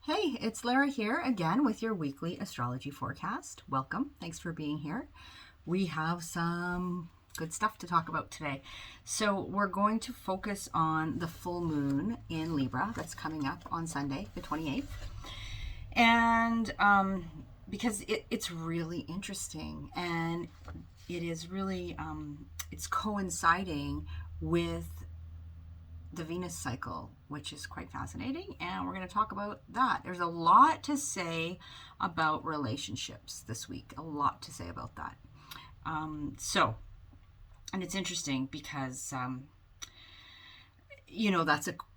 Hey, it's Lara here again with your weekly astrology forecast. Welcome. Thanks for being here. We have some good stuff to talk about today. So, we're going to focus on the full moon in Libra that's coming up on Sunday, the 28th. And because it's really interesting and it is really, it's coinciding with the Venus cycle, which is quite fascinating, and we're going to talk about that. There's a lot to say about relationships this week, a lot to say about that. And it's interesting because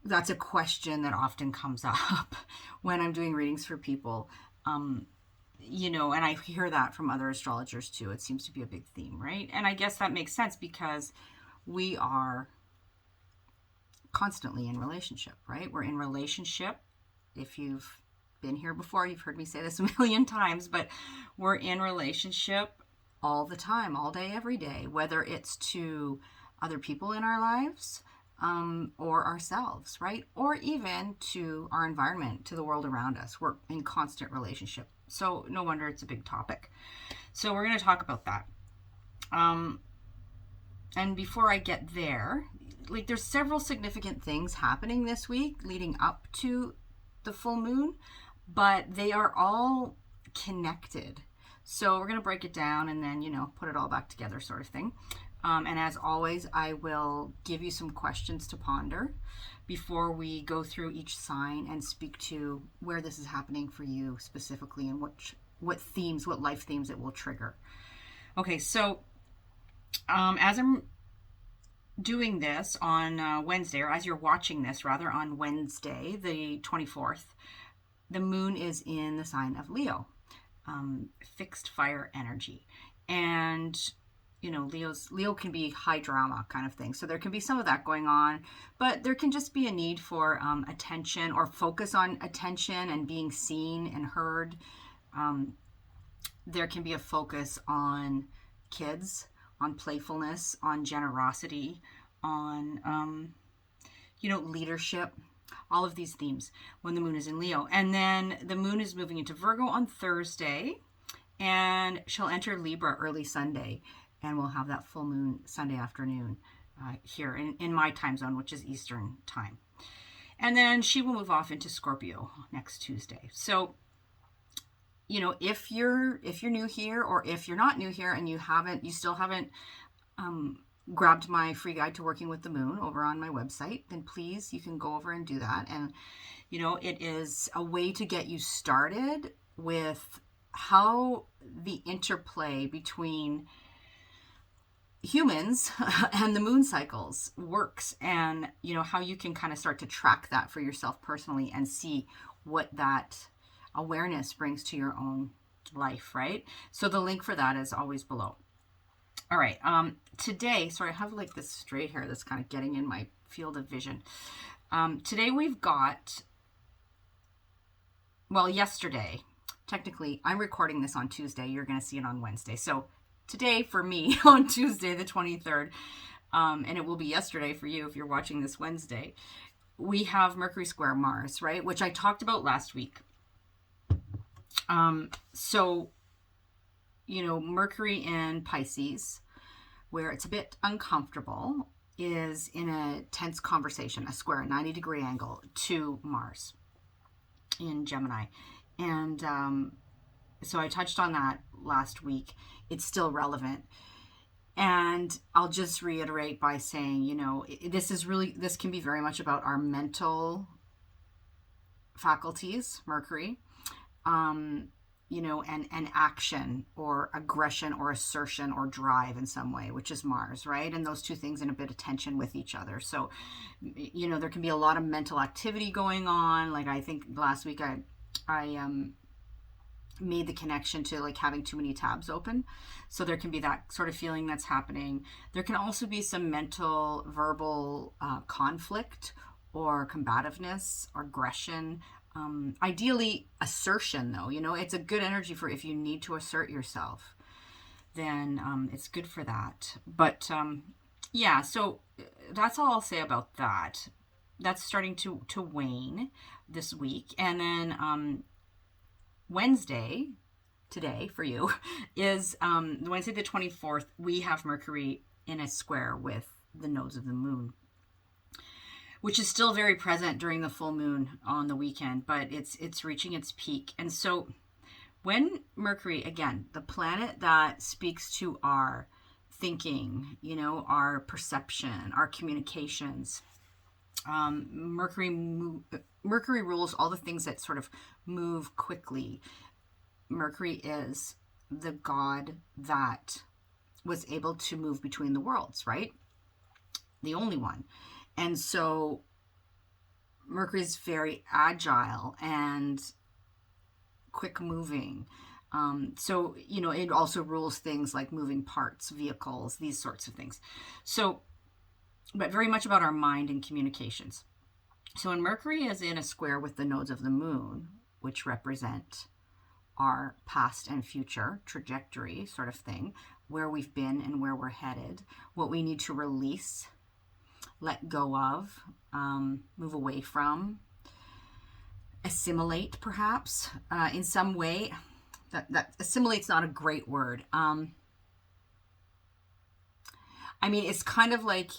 that's a question that often comes up when I'm doing readings for people. And I hear that from other astrologers too. It seems to be a big theme, right? And I guess that makes sense because we are constantly in relationship, right? We're in relationship. If you've been here before, you've heard me say this a million times, but we're in relationship all the time, all day, every day, whether it's to other people in our lives or ourselves, right? Or even to our environment, to the world around us. We're in constant relationship. So no wonder it's a big topic. So we're going to talk about that. And before I get there, there's several significant things happening this week leading up to the full moon, but they are all connected. So we're going to break it down and then, put it all back together sort of thing. And as always, I will give you some questions to ponder before we go through each sign and speak to where this is happening for you specifically and what life themes it will trigger. Okay, so as I'm doing this on Wednesday, or as you're watching this rather on Wednesday, the 24th, the moon is in the sign of Leo, fixed fire energy. And, Leo can be high drama kind of thing. So there can be some of that going on, but there can just be a need for attention or focus on attention and being seen and heard. There can be a focus on kids, on playfulness, on generosity, on, leadership, all of these themes when the moon is in Leo. And then the moon is moving into Virgo on Thursday, and she'll enter Libra early Sunday, and we'll have that full moon Sunday afternoon here in my time zone, which is Eastern time. And then she will move off into Scorpio next Tuesday. So, if you're new here, or if you're not new here and you still haven't grabbed my free guide to working with the moon over on my website, then please, you can go over and do that. And it is a way to get you started with how the interplay between humans and the moon cycles works, and how you can kind of start to track that for yourself personally and see what that awareness brings to your own life, right? So the link for that is always below. All right. Today, sorry, I have this straight hair that's kind of getting in my field of vision. Today we've got, yesterday, technically, I'm recording this on Tuesday. You're going to see it on Wednesday. So today for me on Tuesday, the 23rd, and it will be yesterday for you if you're watching this Wednesday, we have Mercury square Mars, right? Which I talked about last week. Mercury in Pisces, where it's a bit uncomfortable, is in a tense conversation, a square, 90-degree angle to Mars in Gemini. And so I touched on that last week. It's still relevant. And I'll just reiterate by saying, this can be very much about our mental faculties, Mercury, and action or aggression or assertion or drive in some way, which is Mars, right? And those two things in a bit of tension with each other. So, there can be a lot of mental activity going on. I think last week I made the connection to having too many tabs open. So there can be that sort of feeling that's happening. There can also be some mental, verbal conflict or combativeness or aggression. Ideally assertion, though, it's a good energy for if you need to assert yourself, then it's good for that. But so that's all I'll say about that. That's starting to wane. this week. And then Wednesday, today for you, is Wednesday the 24th, we have Mercury in a square with the nodes of the moon, which is still very present during the full moon on the weekend, but it's reaching its peak. And so when Mercury, again, the planet that speaks to our thinking, you know, our perception, our communications, Mercury rules all the things that sort of move quickly. Mercury is the god that was able to move between the worlds, right? The only one. And so Mercury is very agile and quick moving. So, you know, it also rules things like moving parts, vehicles, these sorts of things. So, but very much about our mind and communications. So when Mercury is in a square with the nodes of the moon, which represent our past and future trajectory sort of thing, where we've been and where we're headed, what we need to release, let go of, move away from, assimilate perhaps in some way. That assimilate's not a great word. I mean, it's kind of like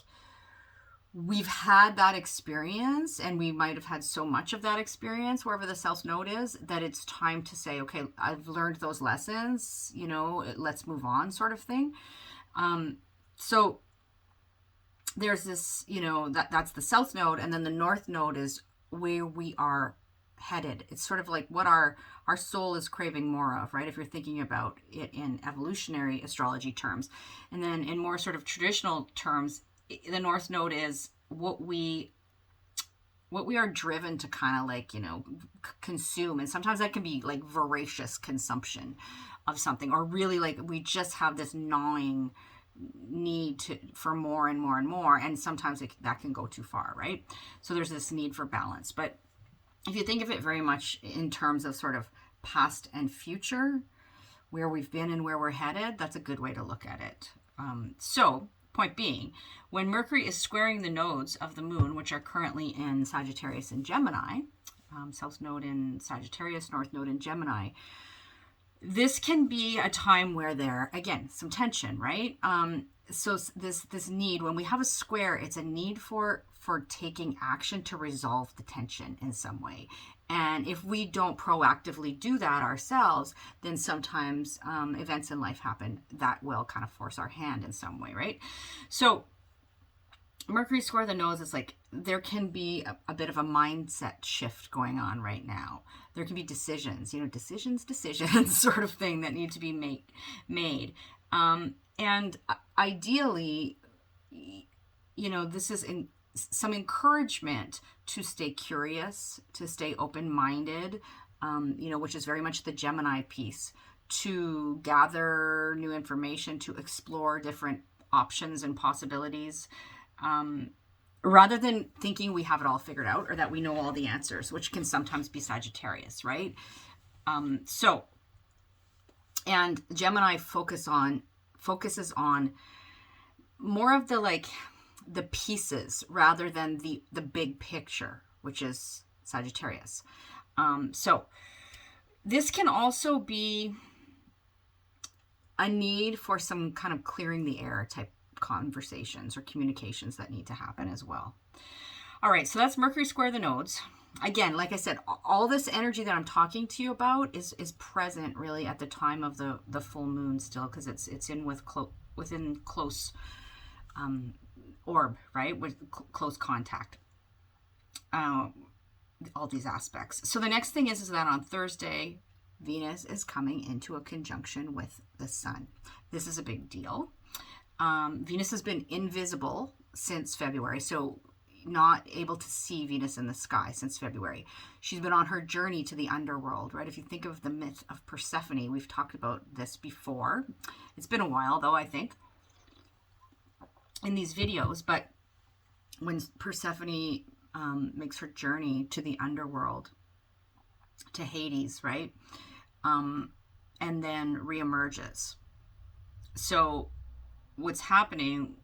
we've had that experience, and we might have had so much of that experience wherever the South Node is, that it's time to say, okay, I've learned those lessons, you know, let's move on sort of thing. So there's this, you know, that's the South Node, and then the North Node is where we are headed. It's sort of like what our soul is craving more of, right? If you're thinking about it in evolutionary astrology terms. And then in more sort of traditional terms, the North Node is what we are driven to kind of like, you know, consume. And sometimes that can be like voracious consumption of something, or really like we just have this gnawing need for more and more and more. And sometimes that can go too far, right? So there's this need for balance. But if you think of it very much in terms of sort of past and future, where we've been and where we're headed, that's a good way to look at it. So point being, when Mercury is squaring the nodes of the moon, which are currently in Sagittarius and Gemini, South Node in Sagittarius, North Node in Gemini, this can be a time where there, again, some tension, right? So this need, when we have a square, it's a need for taking action to resolve the tension in some way. And if we don't proactively do that ourselves, then sometimes events in life happen that will kind of force our hand in some way, right? So Mercury square the nodes is like, there can be a bit of a mindset shift going on right now. There can be decisions, you know, decisions sort of thing that need to be made. And ideally, you know, this is some encouragement to stay curious, to stay open-minded, you know, which is very much the Gemini piece, to gather new information, to explore different options and possibilities, rather than thinking we have it all figured out or that we know all the answers, which can sometimes be Sagittarius, right? And Gemini focuses on more of the pieces rather than the big picture, which is Sagittarius. So this can also be a need for some kind of clearing the air type conversations or communications that need to happen as well. All right, so that's Mercury square the nodes. Again, like I said, all this energy that I'm talking to you about is present really at the time of the full moon still, because it's in within close orb, right, with close contact, all these aspects. So the next thing is that on Thursday, Venus is coming into a conjunction with the Sun. This is a big deal. Venus has been invisible since February, so not able to see Venus in the sky since February. She's been on her journey to the underworld, right? If you think of the myth of Persephone, we've talked about this before. It's been a while though, I think, in these videos, but when Persephone makes her journey to the underworld, to Hades, right? And then reemerges. So what's happening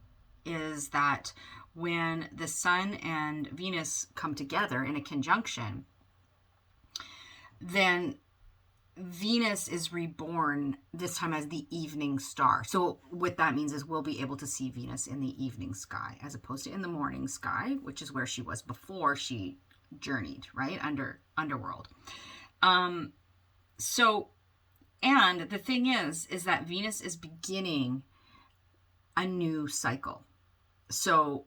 is that when the Sun and Venus come together in a conjunction, then Venus is reborn this time as the evening star. So what that means is we'll be able to see Venus in the evening sky as opposed to in the morning sky, which is where she was before she journeyed, right? Underworld. So, and the thing is that Venus is beginning a new cycle. So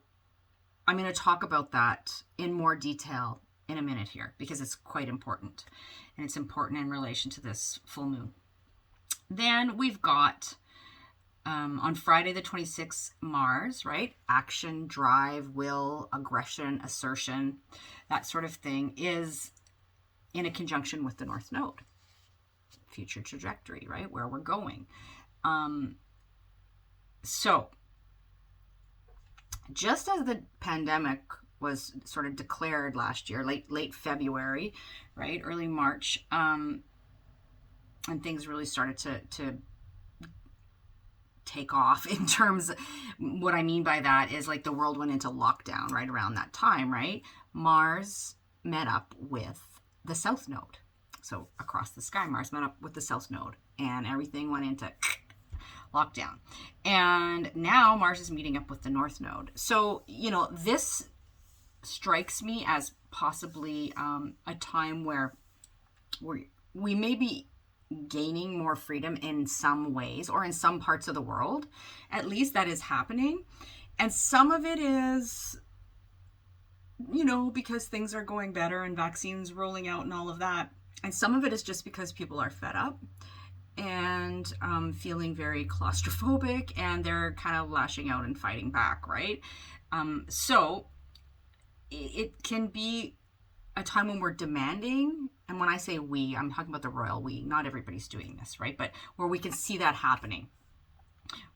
I'm going to talk about that in more detail in a minute here, because it's quite important, and it's important in relation to this full moon. Then we've got on Friday the 26th, Mars, right? Action, drive, will, aggression, assertion, that sort of thing is in a conjunction with the North Node. Future trajectory, right? Where we're going. So just as the pandemic was sort of declared last year, late February, right? Early March, and things really started to take off in terms of, what I mean by that is like the world went into lockdown right around that time, right? Mars met up with the South Node. So across the sky, Mars met up with the South Node and everything went into lockdown. And now Mars is meeting up with the North Node. So, this strikes me as possibly a time where we may be gaining more freedom in some ways, or in some parts of the world. At least that is happening. And some of it is, because things are going better and vaccines rolling out and all of that. And some of it is just because people are fed up and feeling very claustrophobic, and they're kind of lashing out and fighting back, right? So it can be a time when we're demanding, and when I say we, I'm talking about the royal we. Not everybody's doing this, right? But where we can see that happening.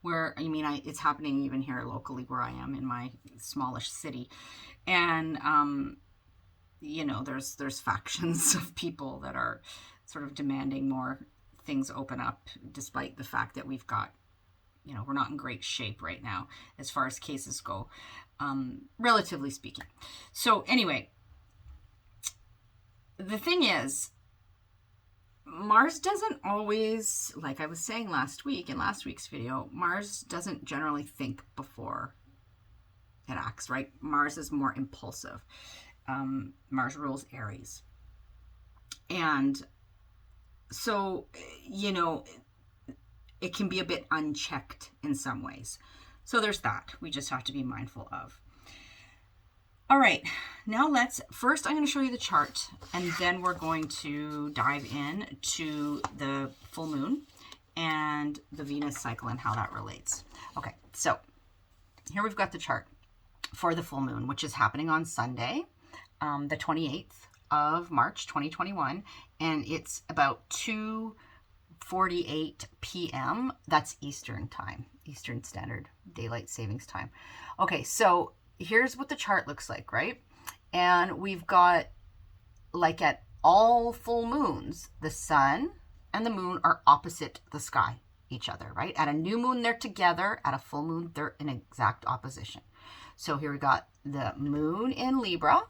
Where, it's happening even here locally where I am in my smallish city. And, there's factions of people that are sort of demanding more things open up, despite the fact that we've got, we're not in great shape right now as far as cases go, relatively speaking. So anyway, the thing is, Mars doesn't always, like I was saying last week in last week's video, Mars doesn't generally think before it acts, right? Mars is more impulsive. Mars rules Aries. And so, it can be a bit unchecked in some ways. So there's that. We just have to be mindful of. All right, now first I'm going to show you the chart, and then we're going to dive in to the full moon and the Venus cycle and how that relates. Okay, so here we've got the chart for the full moon, which is happening on Sunday, the 28th of March, 2021, and it's about 2:48 p.m. That's Eastern time, Eastern Standard Daylight Savings Time. Okay, so here's what the chart looks like, right? And we've got, like at all full moons, the sun and the moon are opposite the sky, each other, right? At a new moon, they're together. At a full moon, they're in exact opposition. So here we got the moon in Libra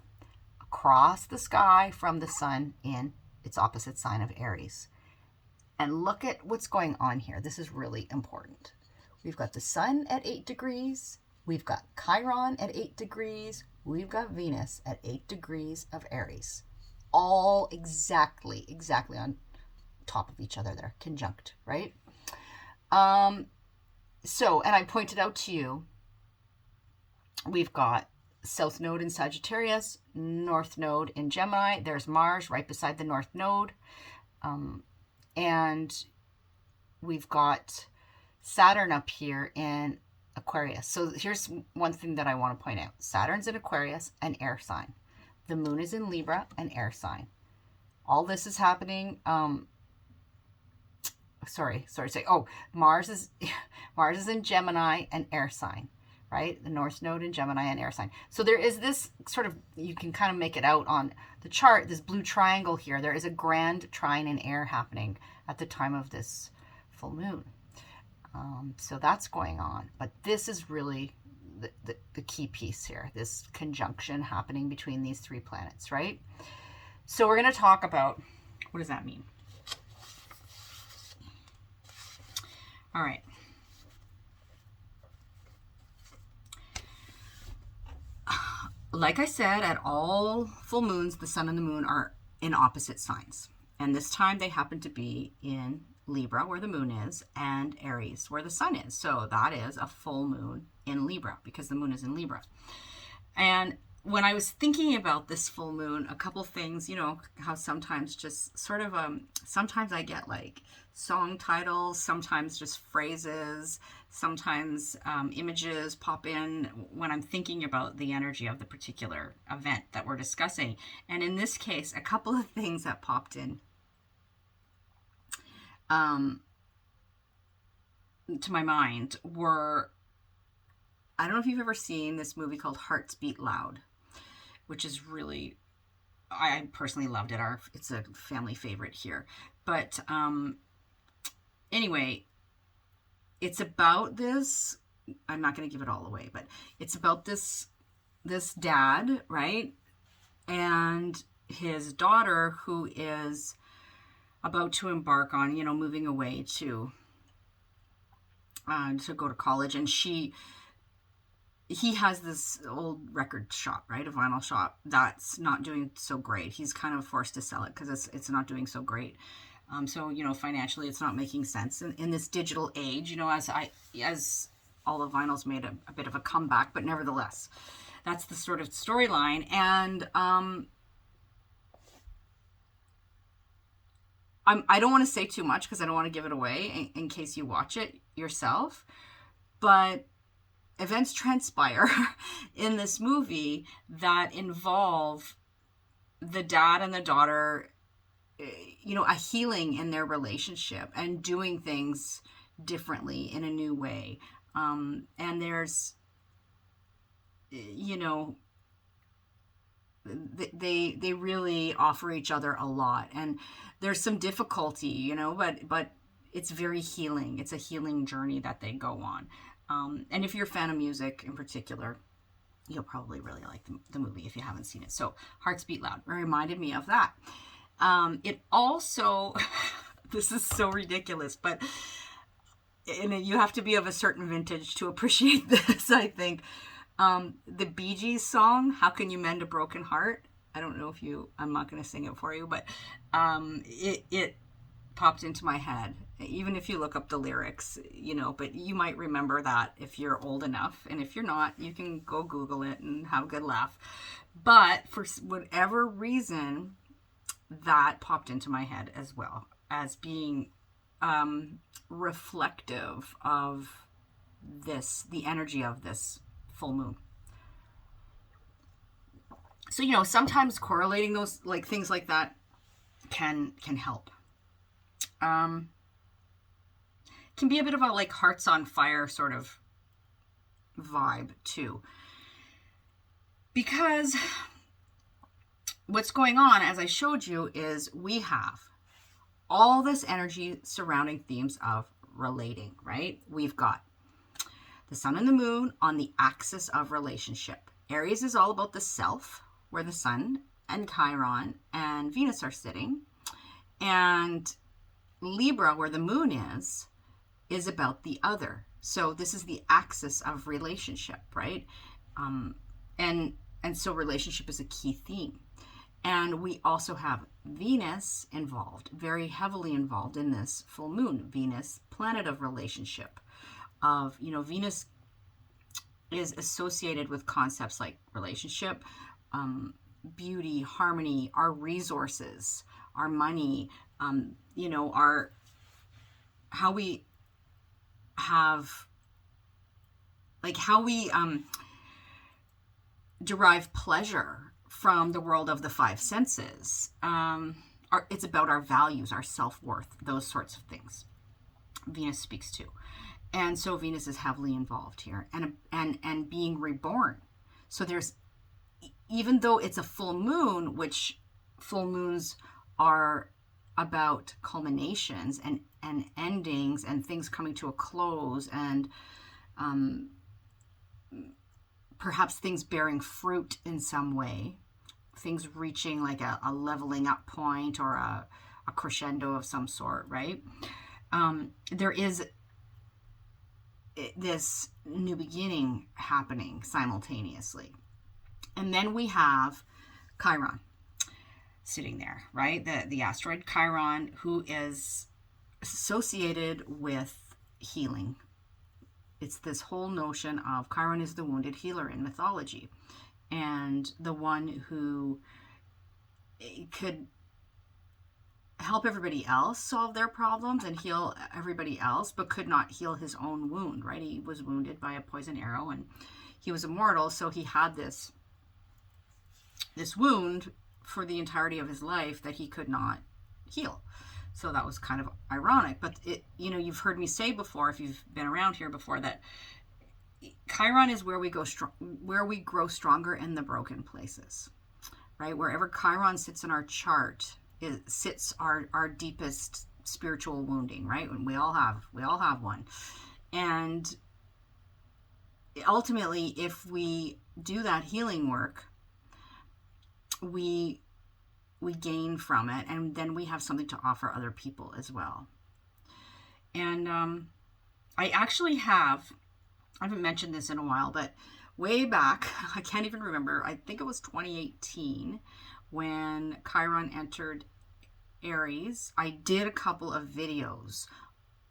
across the sky from the sun in its opposite sign of Aries. And look at what's going on here. This is really important. We've got the sun at 8 degrees. We've got Chiron at 8 degrees. We've got Venus at 8 degrees of Aries. All exactly on top of each other there, conjunct, right? So, and I pointed out to you, we've got South Node in Sagittarius, North Node in Gemini. There's Mars right beside the North Node. And we've got Saturn up here in Aquarius. So here's one thing that I want to point out. Saturn's in Aquarius, an air sign. The moon is in Libra, an air sign. All this is happening. Mars is in Gemini, an air sign, right? The North Node in Gemini, an air sign. So there is this sort of, you can kind of make it out on the chart, this blue triangle here. There is a grand trine in air happening at the time of this full moon. So that's going on. But this is really the key piece here, this conjunction happening between these three planets, right? So we're going to talk about What does that mean? All right. Like I said, at all full moons, the sun and the moon are in opposite signs. And this time they happen to be in Libra, where the moon is, and Aries, where the sun is. So that is a full moon in Libra because the moon is in Libra. And when I was thinking about this full moon, a couple things, you know, how sometimes just sort of, sometimes I get like song titles, sometimes just phrases, sometimes images pop in when I'm thinking about the energy of the particular event that we're discussing. And in this case, a couple of things that popped in to my mind were, I don't know if you've ever seen this movie called Hearts Beat Loud, which is really, I personally loved it. It's a family favorite here. But anyway, it's about this, I'm not going to give it all away, but it's about this dad, right? And his daughter, who is about to embark on, you know, moving away to go to college. And he has this old record shop, right? A vinyl shop that's not doing so great. He's kind of forced to sell it because it's not doing so great. So, you know, financially it's not making sense in this digital age, you know, as all the vinyls made a bit of a comeback, but nevertheless, that's the sort of storyline. And I don't want to say too much because I don't want to give it away in case you watch it yourself, but events transpire in this movie that involve the dad and the daughter, you know, a healing in their relationship and doing things differently in a new way. And there's, you know, they really offer each other a lot, and there's some difficulty, you know, but it's very healing. It's a healing journey that they go on. And if you're a fan of music in particular, you'll probably really like the movie if you haven't seen it. So Hearts Beat Loud reminded me of that. It also, this is so ridiculous, but you have to be of a certain vintage to appreciate this, I think. The Bee Gees song, How Can You Mend a Broken Heart? I don't know if I'm not going to sing it for you, but it popped into my head. Even if you look up the lyrics, you know, but you might remember that if you're old enough. And if you're not, you can go Google it and have a good laugh. But for whatever reason, that popped into my head as well as being reflective of the energy of this full moon. So, you know, sometimes correlating those, like things like that can help. Can be a bit of a like hearts on fire sort of vibe too. Because what's going on, as I showed you, is we have all this energy surrounding themes of relating, right? We've got the sun and the moon on the axis of relationship. Aries is all about the self, where the sun and Chiron and Venus are sitting. And Libra, where the moon is about the other. So this is the axis of relationship, right? And so relationship is a key theme. And we also have Venus involved, very heavily involved in this full moon. Venus, planet of relationship. Of, you know, Venus is associated with concepts like relationship, beauty, harmony, our resources, our money, you know, how we have, like how we derive pleasure from the world of the five senses. It's about our values, our self-worth, those sorts of things. Venus speaks to. And so Venus is heavily involved here, and being reborn. So there's, even though it's a full moon, which full moons are about culminations and endings and things coming to a close, and perhaps things bearing fruit in some way, things reaching like a leveling up point or a crescendo of some sort, right? There is this new beginning happening simultaneously. And then we have Chiron sitting there, right? The asteroid Chiron, who is associated with healing. It's this whole notion of Chiron is the wounded healer in mythology, and the one who could help everybody else solve their problems and heal everybody else, but could not heal his own wound, right? He was wounded by a poison arrow, and he was immortal, so he had this wound for the entirety of his life that he could not heal. So that was kind of ironic. But you've heard me say before, if you've been around here before, that Chiron is where we grow stronger in the broken places, right? Wherever Chiron sits in our chart, it sits our deepest spiritual wounding, right? And we all have one. And ultimately, if we do that healing work, we gain from it, and then we have something to offer other people as well. And I haven't mentioned this in a while, but way back, I can't even remember, I think it was 2018 when Chiron entered Aries. I did a couple of videos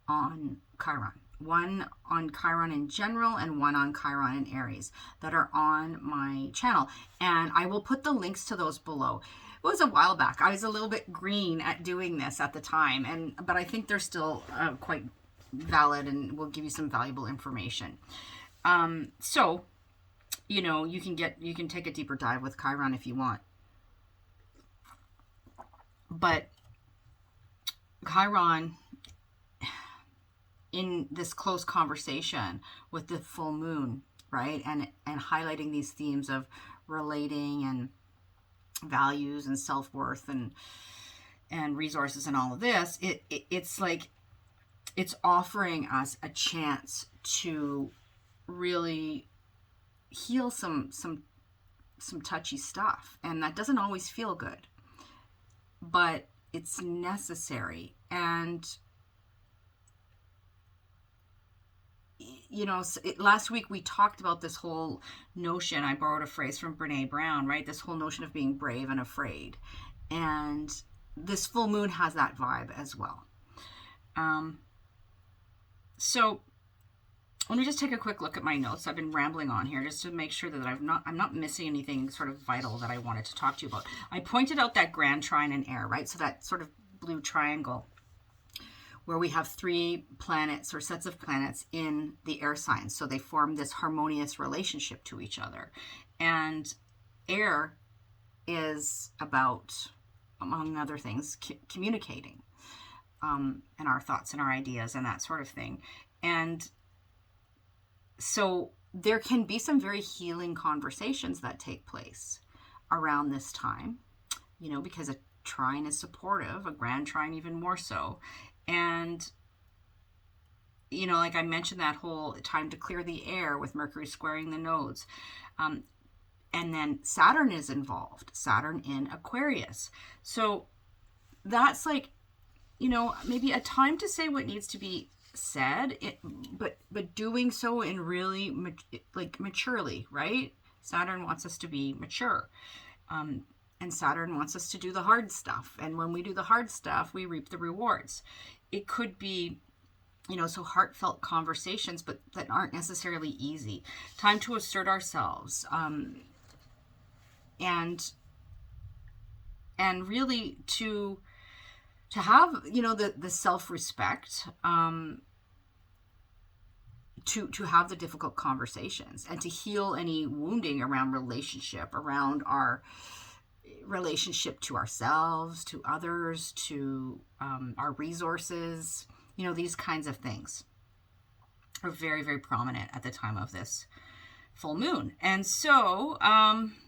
on Chiron. One on Chiron in general and one on Chiron and Aries that are on my channel. And I will put the links to those below. It was a while back. I was a little bit green at doing this at the time, but I think they're still quite valid and will give you some valuable information. So, you can take a deeper dive with Chiron if you want. But Chiron, in this close conversation with the full moon, right, and highlighting these themes of relating and values and self-worth and resources and all of this, it's like it's offering us a chance to really heal some touchy stuff, and that doesn't always feel good, but it's necessary. And last week we talked about this whole notion. I borrowed a phrase from Brene Brown, right? This whole notion of being brave and afraid. And this full moon has that vibe as well. So let me just take a quick look at my notes. I've been rambling on here just to make sure that I'm not missing anything sort of vital that I wanted to talk to you about. I pointed out that grand trine in air, right? So that sort of blue triangle where we have 3 planets or sets of planets in the air signs. So they form this harmonious relationship to each other. And air is about, among other things, communicating and our thoughts and our ideas and that sort of thing. And so there can be some very healing conversations that take place around this time, because a trine is supportive, a grand trine even more so. And, like I mentioned, that whole time to clear the air with Mercury squaring the nodes. And then Saturn is involved, Saturn in Aquarius. So that's like, maybe a time to say what needs to be said, but doing so in really maturely, right? Saturn wants us to be mature. And Saturn wants us to do the hard stuff. And when we do the hard stuff, we reap the rewards. It could be, so heartfelt conversations, but that aren't necessarily easy. Time to assert ourselves. And really to have, the self-respect, to have the difficult conversations and to heal any wounding around relationship, around our relationship to ourselves, to others, to our resources. These kinds of things are very, very prominent at the time of this full moon. And so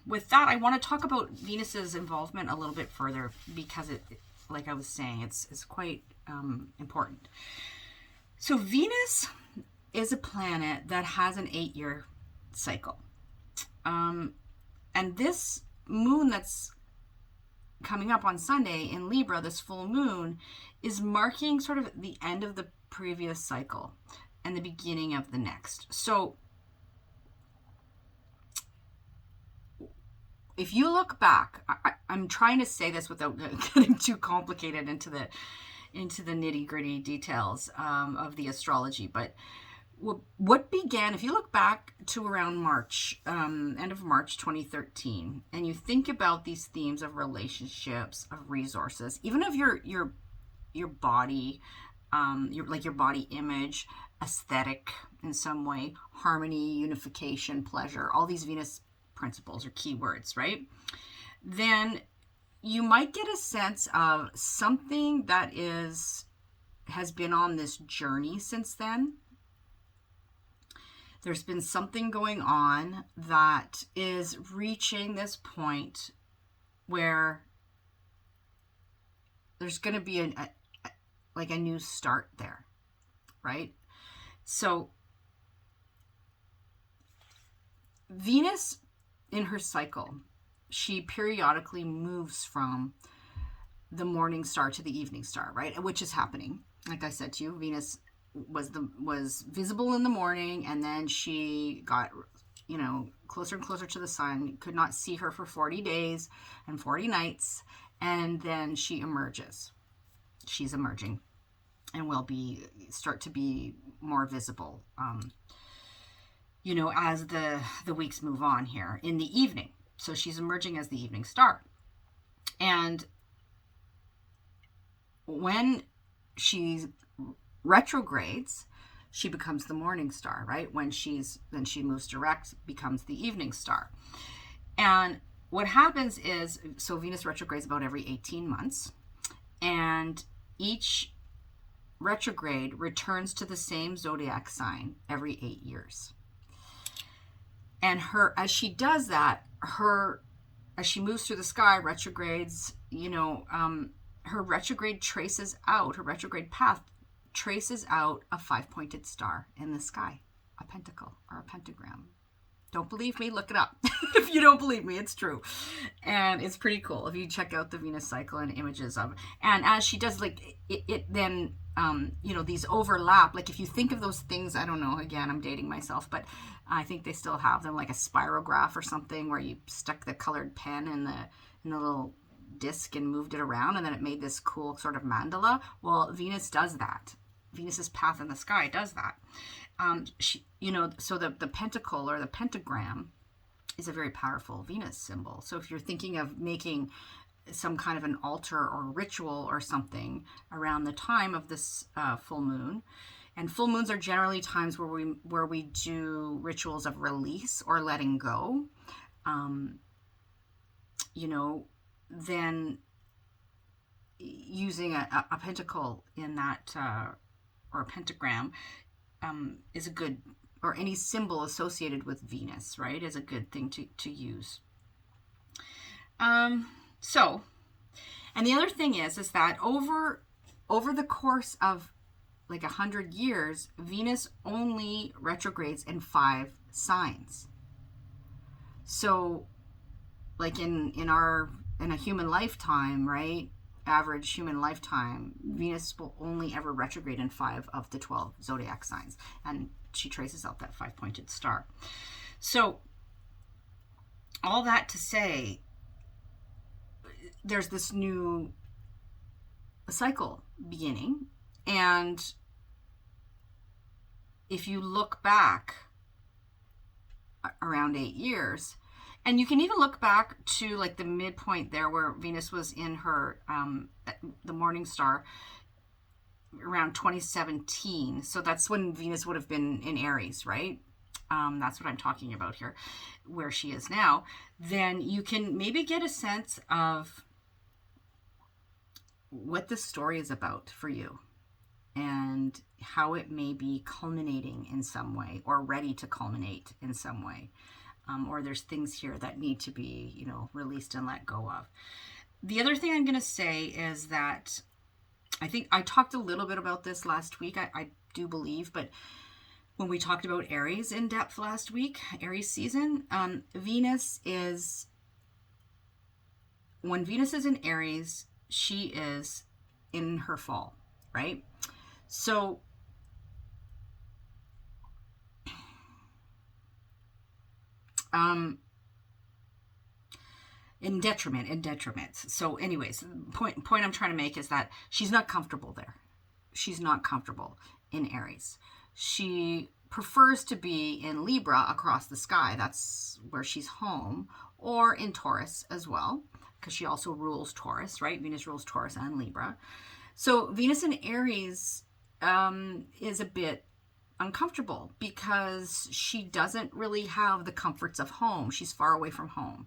with that, I want to talk about Venus's involvement a little bit further, because it, like I was saying, it's quite important. So Venus is a planet that has an 8-year cycle. And this moon that's coming up on Sunday in Libra, this full moon, is marking sort of the end of the previous cycle and the beginning of the next. So if you look back, I'm trying to say this without getting too complicated into the nitty-gritty details of the astrology, but what began, if you look back to around March, end of March 2013, and you think about these themes of relationships, of resources, even of your body, your body image, aesthetic in some way, harmony, unification, pleasure, all these Venus principles or keywords, right? Then you might get a sense of something that has been on this journey since then. There's been something going on that is reaching this point where there's going to be a new start there, right? So Venus in her cycle, she periodically moves from the morning star to the evening star, right? Which is happening. Like I said to you, Venus was visible in the morning, and then she got, closer and closer to the sun, could not see her for 40 days and 40 nights, and then she emerges. She's emerging and will start to be more visible, as the weeks move on here in the evening. So she's emerging as the evening star. And when she retrogrades, she becomes the morning star, right? Then she moves direct, becomes the evening star. And what happens is, so Venus retrogrades about every 18 months, and each retrograde returns to the same zodiac sign every 8 years. And as she does that, as she moves through the sky, retrogrades, her retrograde path traces out a 5-pointed star in the sky, a pentacle or a pentagram. Don't believe me? Look it up. If you don't believe me, it's true. And it's pretty cool if you check out the Venus cycle and images of it. And as she does, it then, these overlap. Like if you think of those things, I don't know, again, I'm dating myself, but I think they still have them, like a spirograph or something where you stuck the colored pen in the little disc and moved it around, and then it made this cool sort of mandala. Well, Venus does that. Venus's path in the sky does that. So the pentacle or the pentagram is a very powerful Venus symbol. So if you're thinking of making some kind of an altar or ritual or something around the time of this full moon, and full moons are generally times where we do rituals of release or letting go, then using a pentacle in that or a pentagram is a good, or any symbol associated with Venus, right, is a good thing to use. So, and the other thing is that over the course of like 100 years, Venus only retrogrades in 5 signs. So, like in a human lifetime, right? Average human lifetime, Venus will only ever retrograde in 5 of the 12 zodiac signs, and she traces out that 5-pointed star. So all that to say, there's this new cycle beginning, and if you look back around 8 years, and you can even look back to like the midpoint there where Venus was in her, the morning star around 2017. So that's when Venus would have been in Aries, right? That's what I'm talking about here, where she is now. Then you can maybe get a sense of what this story is about for you and how it may be culminating in some way or ready to culminate in some way. Or there's things here that need to be, released and let go of. The other thing I'm going to say is that I think I talked a little bit about this last week, I do believe, but when we talked about Aries in depth last week, Aries season, Venus is when Venus is in Aries, she is in her fall, right? So in detriment. So anyways, point I'm trying to make is that she's not comfortable there. She's not comfortable in Aries. She prefers to be in Libra across the sky. That's where she's home, or in Taurus as well, because she also rules Taurus, right? Venus rules Taurus and Libra. So Venus in Aries is a bit uncomfortable because she doesn't really have the comforts of home. She's far away from home,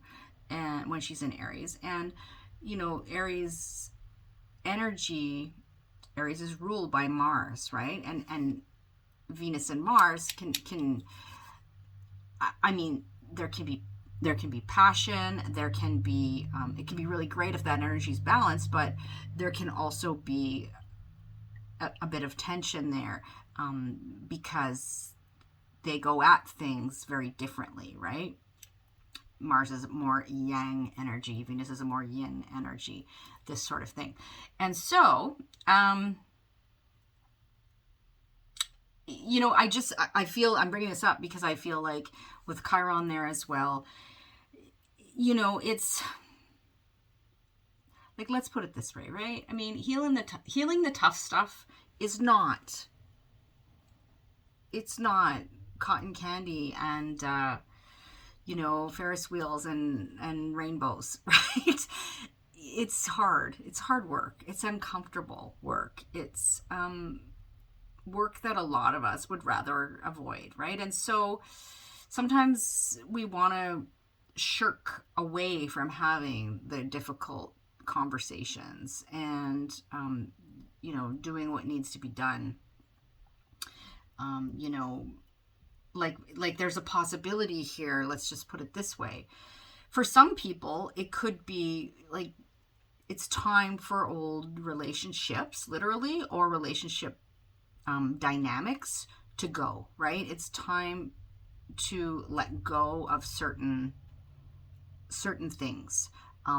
and when she's in Aries, and you know, Aries energy, Aries is ruled by Mars, right? And Venus and Mars can I mean, there can be passion, there can be it can be really great if that energy is balanced, but there can also be a bit of tension there, because they go at things very differently, right? Mars is more yang energy, Venus is a more yin energy, this sort of thing. And so you know, I feel, I'm bringing this up because I feel like with Chiron there as well, you know, it's like, let's put it this way, right? I mean, healing the tough stuff is not, it's not cotton candy and you know, Ferris wheels and rainbows, right? It's hard work, it's uncomfortable work, it's work that a lot of us would rather avoid, right? And so sometimes we want to shirk away from having the difficult conversations and you know, doing what needs to be done. You know, like there's a possibility here, let's just put it this way. For some people, it could be like it's time for old relationships, literally, or relationship dynamics to go, right? It's time to let go of certain things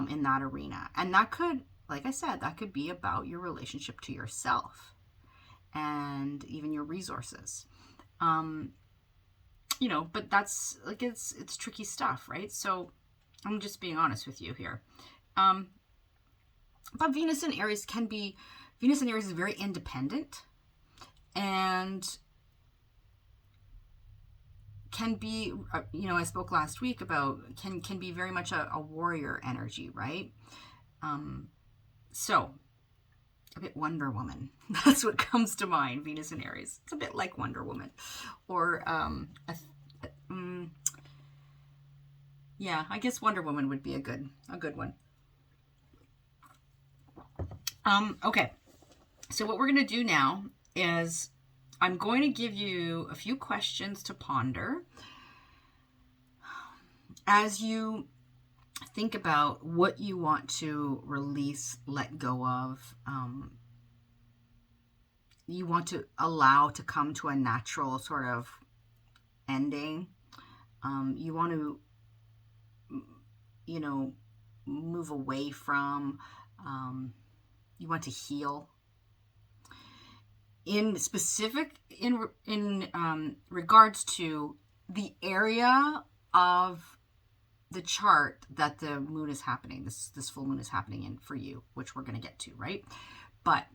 in that arena. And that could, like I said, that could be about your relationship to yourself and even your resources. You know, but that's like, it's tricky stuff, right? So I'm just being honest with you here. But Venus in Aries is very independent and can be, you know, I spoke last week about, can be very much a warrior energy, right? So a bit Wonder Woman. That's what comes to mind, Venus in Aries. It's a bit like Wonder Woman. Or, yeah, I guess Wonder Woman would be a good one. Okay, so what we're going to do now is I'm going to give you a few questions to ponder as you think about what you want to release, let go of, you want to allow to come to a natural sort of ending. You want to, you know, move away from, you want to heal. In specific, in regards to the area of the chart that the moon is happening, this full moon is happening in for you, which we're going to get to, right? But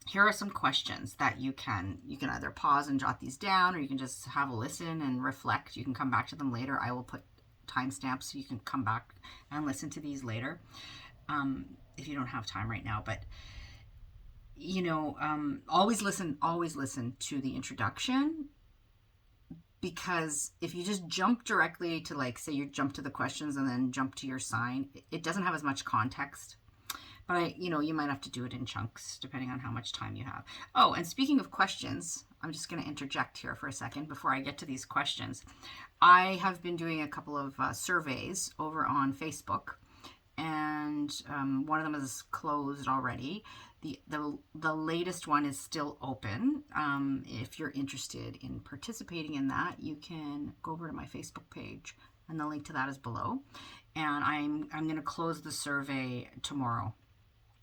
here are some questions that you can either pause and jot these down, or you can just have a listen and reflect. You can come back to them later. I will put timestamps so you can come back and listen to these later, if you don't have time right now. But you know, always listen to the introduction, because if you just jump directly to, like, say you jump to the questions and then jump to your sign, it doesn't have as much context. But you know, you might have to do it in chunks depending on how much time you have. Oh, and speaking of questions, I'm just going to interject here for a second before I get to these questions. I have been doing a couple of surveys over on Facebook, and one of them is closed already. The latest one is still open. If you're interested in participating in that, you can go over to my Facebook page, and the link to that is below. And I'm going to close the survey tomorrow.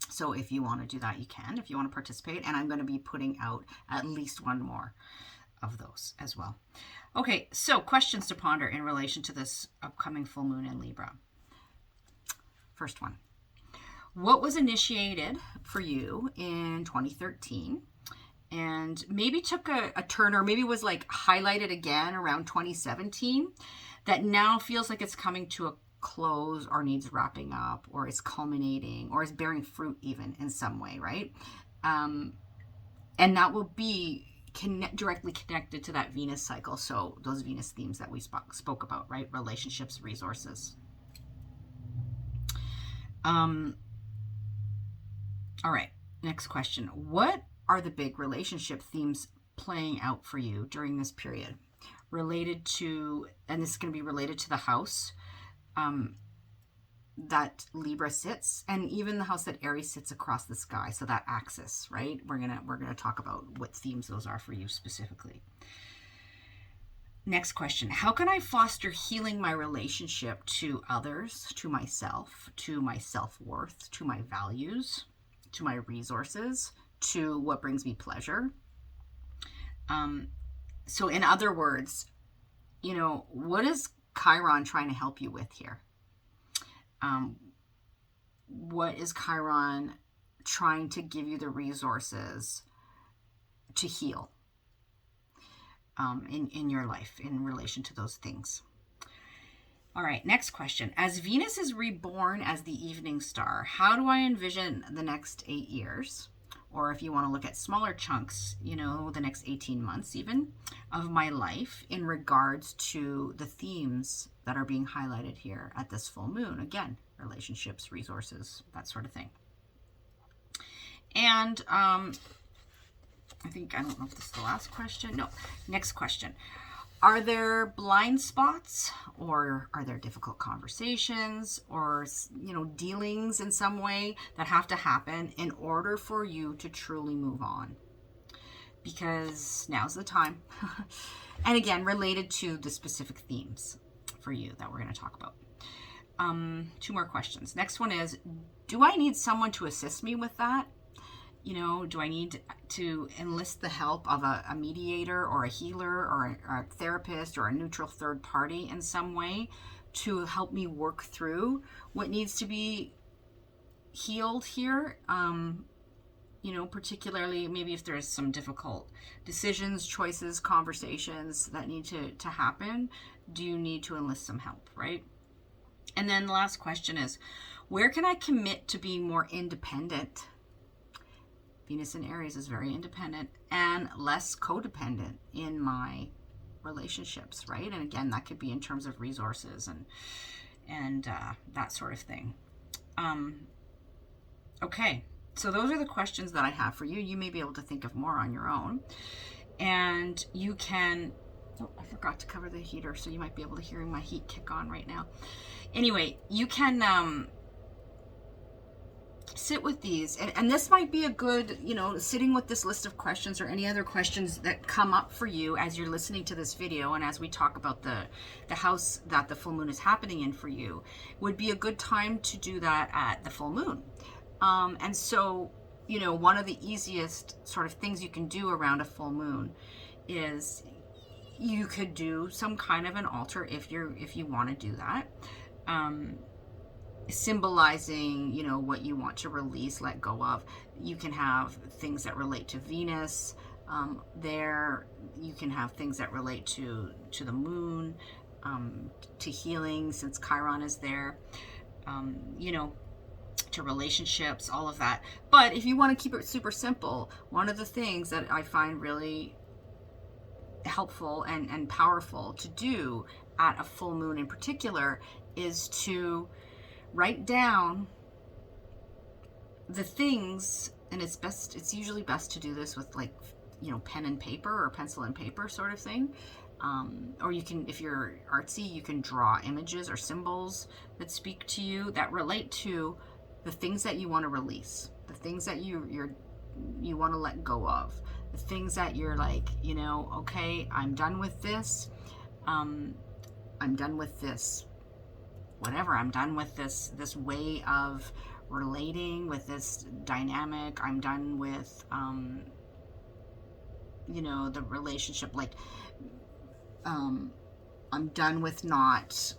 So if you want to do that, you can, if you want to participate. And I'm going to be putting out at least one more of those as well. Okay, so questions to ponder in relation to this upcoming full moon in Libra. First one. What was initiated for you in 2013 and maybe took a turn, or maybe was like highlighted again around 2017, that now feels like it's coming to a close or needs wrapping up or is culminating or is bearing fruit even in some way, right? And that will be directly connected to that Venus cycle. So those Venus themes that we spoke about, right? Relationships, resources. All right, next question. What are the big relationship themes playing out for you during this period related to, and this is going to be related to the house that Libra sits, and even the house that Aries sits across the sky. So that axis, right? We're gonna talk about what themes those are for you specifically. Next question. How can I foster healing my relationship to others, to myself, to my self-worth, to my values, to my resources, to what brings me pleasure? So in other words, you know, what is Chiron trying to help you with here? What is Chiron trying to give you the resources to heal in your life in relation to those things? All right, next question. As Venus is reborn as the evening star, how do I envision the next 8 years? Or if you want to look at smaller chunks, you know, the next 18 months even of my life in regards to the themes that are being highlighted here at this full moon. Again, relationships, resources, that sort of thing. And I don't know if this is the last question. No, next question. Are there blind spots, or are there difficult conversations, or, you know, dealings in some way that have to happen in order for you to truly move on? Because now's the time. And again, related to the specific themes for you that we're going to talk about. 2 more questions. Next one is, do I need someone to assist me with that? You know, do I need to enlist the help of a mediator or a healer or a therapist or a neutral third party in some way to help me work through what needs to be healed here? You know, particularly maybe if there's some difficult decisions, choices, conversations that need to happen, do you need to enlist some help, right? And then the last question is, where can I commit to being more independent? Venus in Aries is very independent and less codependent in my relationships, right? And again, that could be in terms of resources and that sort of thing. Okay, so those are the questions that I have for you. You may be able to think of more on your own. And you can, oh, I forgot to cover the heater, so you might be able to hear my heat kick on right now. Anyway, you can sit with these, and this might be a good, you know, sitting with this list of questions or any other questions that come up for you as you're listening to this video and as we talk about the house that the full moon is happening in for you, would be a good time to do that at the full moon. And so, you know, one of the easiest sort of things you can do around a full moon is you could do some kind of an altar if you want to do that. Symbolizing, you know, what you want to release, let go of. You can have things that relate to Venus there. You can have things that relate to the moon, to healing since Chiron is there, you know, to relationships, all of that. But if you want to keep it super simple, one of the things that I find really helpful and powerful to do at a full moon in particular is to write down the things, and it's usually best to do this with, like, you know, pen and paper or pencil and paper sort of thing. Or you can, if you're artsy, you can draw images or symbols that speak to you, that relate to the things that you want to release, the things that you want to let go of, the things that you're like, you know, okay, I'm done with this. I'm done with this whatever. I'm done with this way of relating, with this dynamic. I'm done with, the relationship. Like, I'm done with not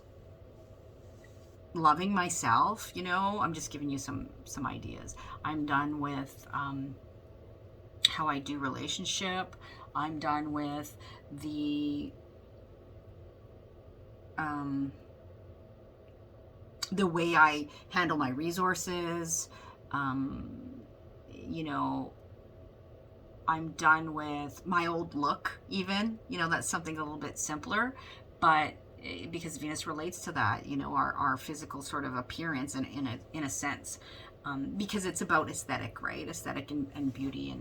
loving myself, I'm just giving you some ideas. I'm done with how I do relationship. I'm done with the way I handle my resources. I'm done with my old look, even, that's something a little bit simpler, but because Venus relates to that, our physical sort of appearance in a sense, because it's about aesthetic, right? Aesthetic and beauty,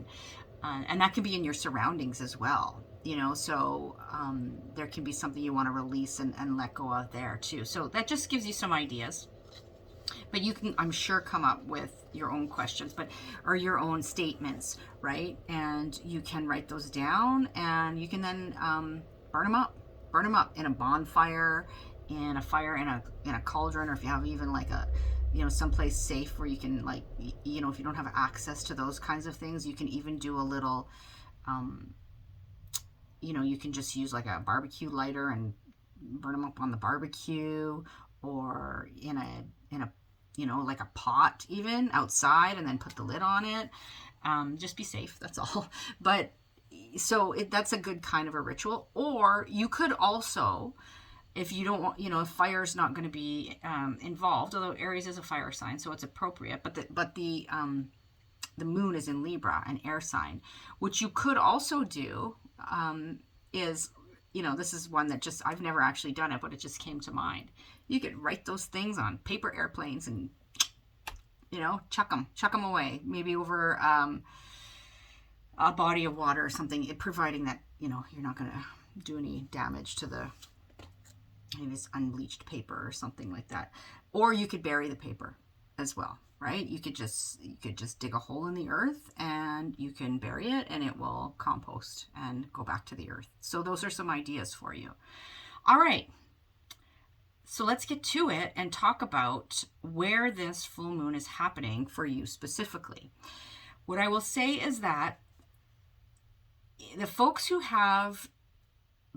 and that can be in your surroundings as well, so there can be something you want to release and let go of there too. So that just gives you some ideas. But you can, I'm sure, come up with your own questions, or your own statements, right? And you can write those down, and you can then burn them up in a bonfire, in a fire, in a cauldron, or if you have even like a, someplace safe where you can, like, if you don't have access to those kinds of things, you can even do a little, you can just use like a barbecue lighter and burn them up on the barbecue, or in a like a pot even outside, and then put the lid on it. Just be safe, that's all. But so that's a good kind of a ritual. Or you could also, if you don't want, if fire's not going to be involved, although Aries is a fire sign, so it's appropriate, but the moon is in Libra, an air sign. What you could also do is, this is one that I've never actually done it, but it just came to mind. You could write those things on paper airplanes and, chuck them away, maybe over a body of water or something, providing that, you're not going to do any damage to this unbleached paper or something like that. Or you could bury the paper as well, right? You could just dig a hole in the earth, and you can bury it, and it will compost and go back to the earth. So those are some ideas for you. All right. So let's get to it and talk about where this full moon is happening for you specifically. What I will say is that the folks who have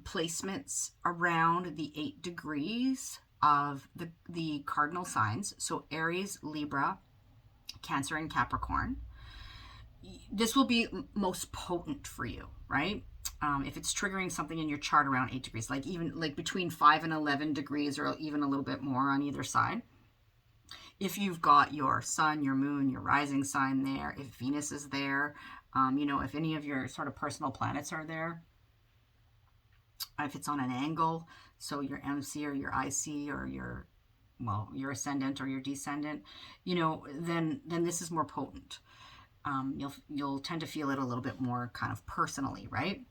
placements around the 8 degrees of the cardinal signs, so Aries, Libra, Cancer, and Capricorn, this will be most potent for you, right? If it's triggering something in your chart around 8 degrees, like even like between 5 and 11 degrees, or even a little bit more on either side. If you've got your sun, your moon, your rising sign there, if Venus is there, if any of your sort of personal planets are there, if it's on an angle, so your MC or your IC or your ascendant or your descendant, then this is more potent. You'll tend to feel it a little bit more kind of personally, right?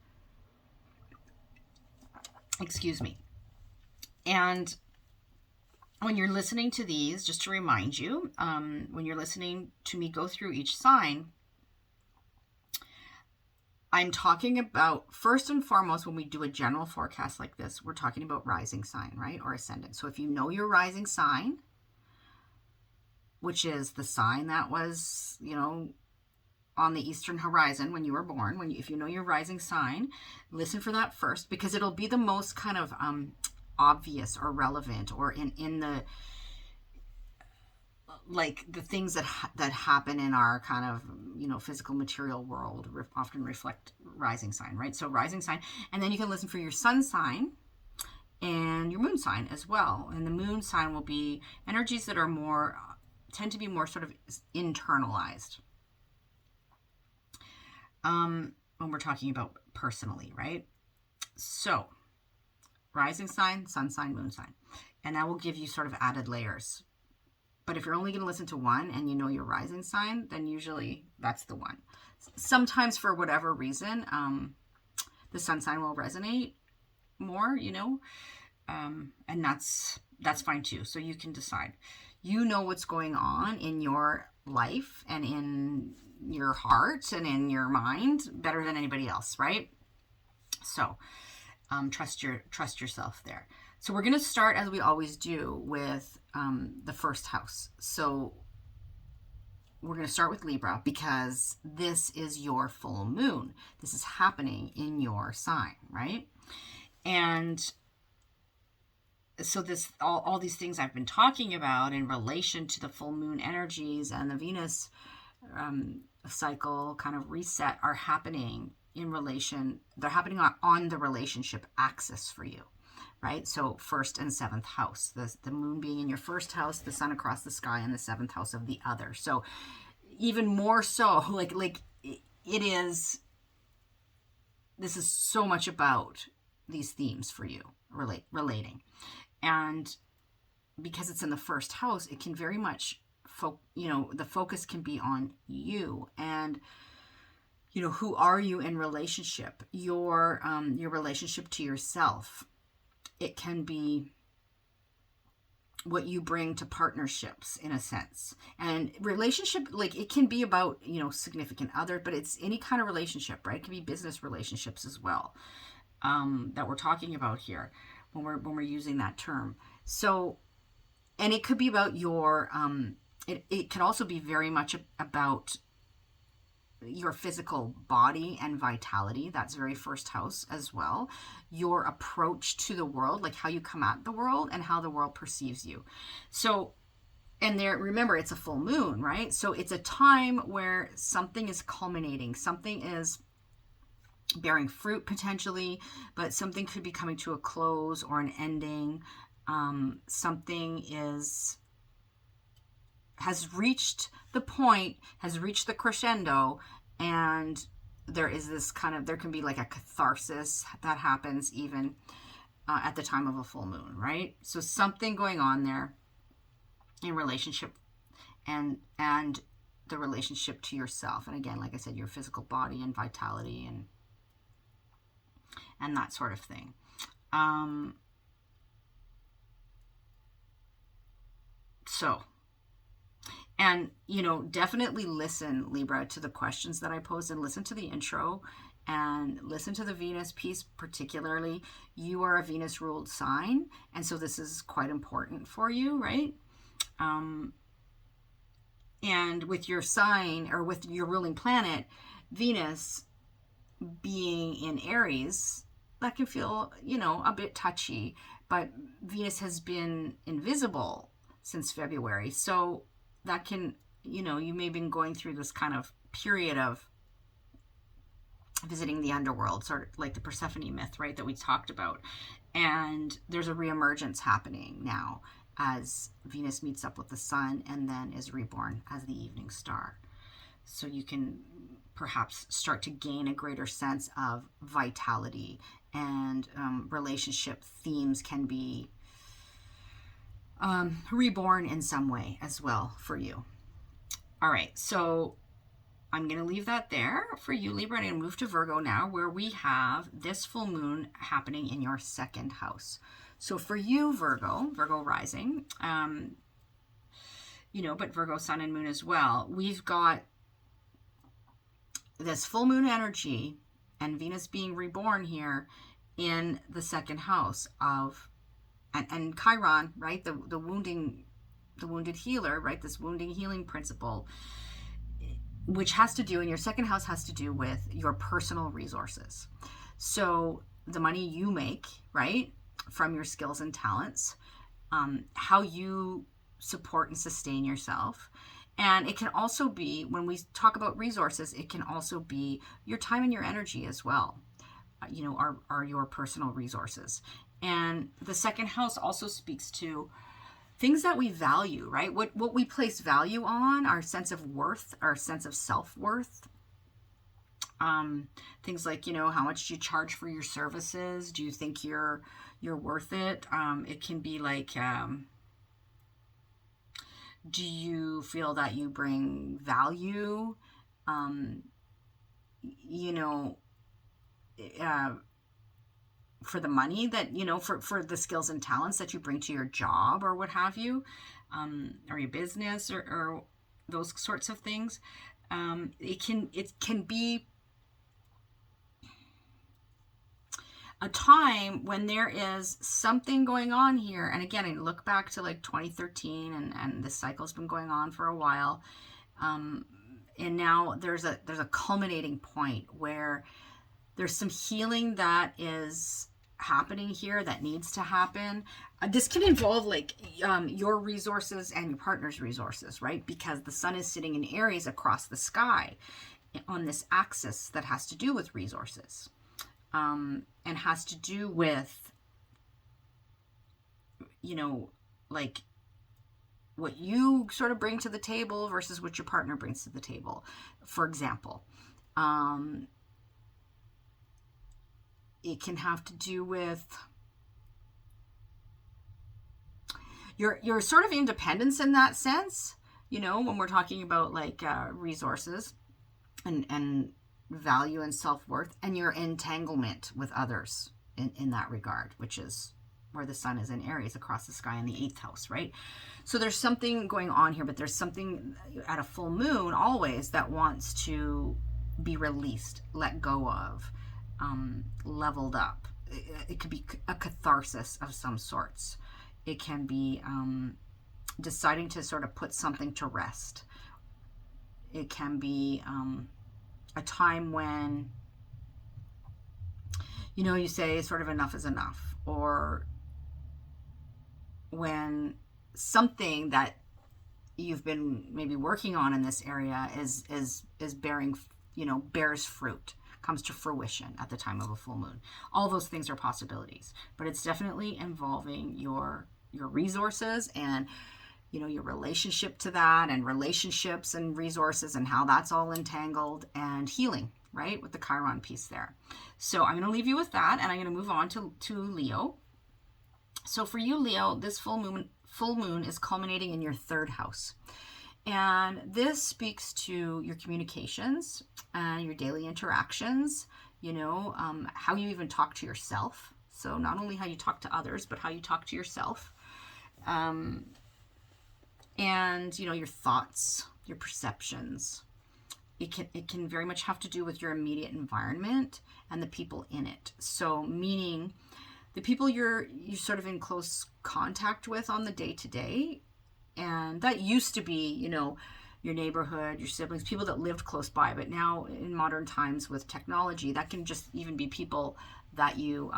Excuse me. And when you're listening to these, just to remind you, when you're listening to me go through each sign, I'm talking about, first and foremost, when we do a general forecast like this, we're talking about rising sign, right? Or ascendant. So if you know your rising sign, which is the sign that was, on the eastern horizon when you were born, if you know your rising sign, listen for that first, because it'll be the most kind of obvious or relevant, or in the, like, the things that happen in our kind of, physical material world often reflect rising sign, right? So rising sign, and then you can listen for your sun sign and your moon sign as well. And the moon sign will be energies that are tend to be more sort of internalized. When we're talking about personally, right? So rising sign, sun sign, moon sign, and that will give you sort of added layers. But if you're only going to listen to one and you know your rising sign, then usually that's the one. Sometimes for whatever reason, the sun sign will resonate more, and that's fine too. So you can decide. You know what's going on in your life and in your heart and in your mind better than anybody else, right? So trust yourself there. So we're going to start, as we always do, with the first house. So we're going to start with Libra because this is your full moon. This is happening in your sign, right? And so this, all these things I've been talking about in relation to the full moon energies and the Venus cycle kind of reset are happening in relation, they're happening on the relationship axis for you, right? So first and seventh house, the moon being in your first house, the sun across the sky in the seventh house of the other. So even more so, like it is, this is so much about these themes for you, relating. And because it's in the first house, it can very much, the focus can be on you and, who are you in relationship, your relationship to yourself. It can be what you bring to partnerships in a sense. And relationship, like it can be about, significant other, but it's any kind of relationship, right? It can be business relationships as well, that we're talking about here when we're using that term. So, and it could be about your, it could also be very much about your physical body and vitality. That's very first house as well. Your approach to the world, like how you come at the world and how the world perceives you. So, and there, remember, it's a full moon, right? So it's a time where something is culminating, something is bearing fruit potentially, but something could be coming to a close or an ending. Something has reached the point, has reached the crescendo, and there is this there can be like a catharsis that happens even at the time of a full moon, right? So something going on there in relationship and the relationship to yourself. And again, like I said, your physical body and vitality and that sort of thing. And, definitely listen, Libra, to the questions that I posed and listen to the intro and listen to the Venus piece particularly. You are a Venus ruled sign. And so this is quite important for you, right? And with your sign or with your ruling planet, Venus being in Aries, that can feel, a bit touchy, but Venus has been invisible since February. So that can, you may have been going through this kind of period of visiting the underworld, sort of like the Persephone myth, right, that we talked about. And there's a reemergence happening now as Venus meets up with the sun and then is reborn as the evening star. So you can perhaps start to gain a greater sense of vitality, and relationship themes can be reborn in some way as well for you. All right, so I'm going to leave that there for you, Libra, and move to Virgo now, where we have this full moon happening in your second house. So for you, Virgo rising, but Virgo sun and moon as well, we've got this full moon energy and Venus being reborn here in the second house of and Chiron, right? The wounded healer, right? This wounding healing principle, which has to do, in your second house, has to do with your personal resources. So the money you make, right, from your skills and talents, how you support and sustain yourself. And it can also be, when we talk about resources, it can also be your time and your energy as well, are your personal resources. And the second house also speaks to things that we value, right? What we place value on, our sense of worth, our sense of self-worth. Things like, how much do you charge for your services? Do you think you're worth it? It can be like, do you feel that you bring value? For the money that, for the skills and talents that you bring to your job or what have you, or your business or those sorts of things. It can be a time when there is something going on here. And again, I look back to like 2013, and this cycle's been going on for a while. And now there's a culminating point where there's some healing that is happening here that needs to happen. This can involve like your resources and your partner's resources, right? Because the sun is sitting in Aries across the sky on this axis that has to do with resources, and has to do with, you know, like what you sort of bring to the table versus what your partner brings to the table. For example, it can have to do with your sort of independence in that sense, you know, when we're talking about like resources and value and self-worth, and your entanglement with others in that regard, which is where the sun is in Aries across the sky in the 8th house, right? So there's something going on here, but there's something at a full moon always that wants to be released, let go of, leveled up. It could be a catharsis of some sorts. It can be deciding to sort of put something to rest. It can be a time when, you know, you say sort of enough is enough, or when something that you've been maybe working on in this area is bearing, you know, bears fruit, comes to fruition at the time of a full moon. All those things are possibilities, but it's definitely involving your resources and, you know, your relationship to that, and relationships and resources and how that's all entangled, and healing, right, with the Chiron piece there. So I'm going to leave you with that, and I'm going to move on to Leo. So for you, Leo, this full moon is culminating in your 3rd house. And this speaks to your communications and your daily interactions, you know, how you even talk to yourself. So not only how you talk to others, but how you talk to yourself. And, you know, your thoughts, your perceptions. It can very much have to do with your immediate environment and the people in it. So meaning the people you're sort of in close contact with on the day-to-day. And that used to be, you know, your neighborhood, your siblings, people that lived close by. But now in modern times with technology, that can just even be people that you,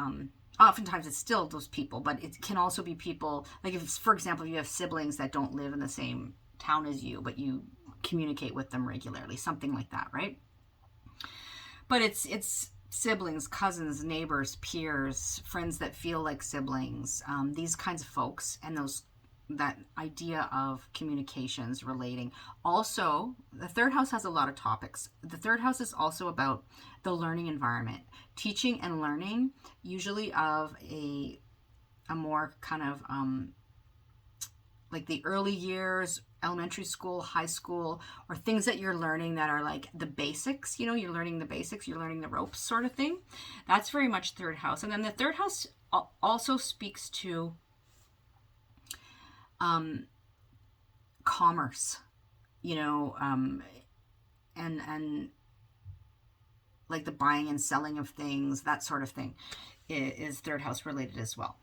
oftentimes it's still those people, but it can also be people, like if, for example, you have siblings that don't live in the same town as you, but you communicate with them regularly, something like that, right? But it's siblings, cousins, neighbors, peers, friends that feel like siblings, these kinds of folks, and that idea of communications relating. Also, the 3rd house has a lot of topics. The 3rd house is also about the learning environment, teaching and learning, usually of a more kind of like the early years, elementary school, high school, or things that you're learning that are like the basics, you know, you're learning the basics, you're learning the ropes sort of thing. That's very much 3rd house. And then the 3rd house also speaks to commerce, you know, and like the buying and selling of things, that sort of thing is 3rd house related as well.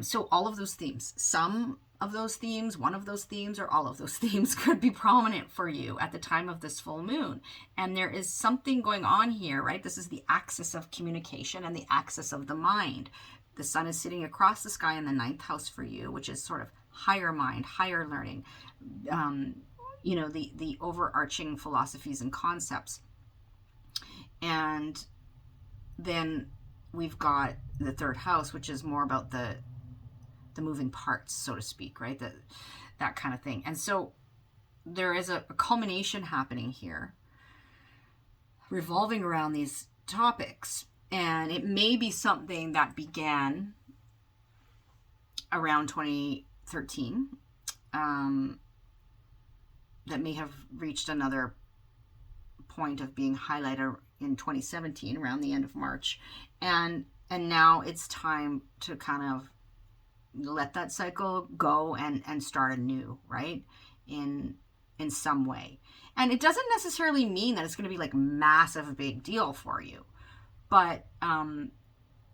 So all of those themes, some of those themes, one of those themes, or all of those themes could be prominent for you at the time of this full moon. And there is something going on here, right? This is the axis of communication and the axis of the mind. The sun is sitting across the sky in the 9th house for you, which is sort of higher mind, higher learning, you know, the overarching philosophies and concepts. And then we've got the 3rd house, which is more about the moving parts, so to speak, right? That kind of thing. And so there is a culmination happening here revolving around these topics. And it may be something that began around 2013, that may have reached another point of being highlighted in 2017 around the end of March. And now it's time to kind of let that cycle go and start anew, right? In some way. And it doesn't necessarily mean that it's going to be like massive big deal for you. But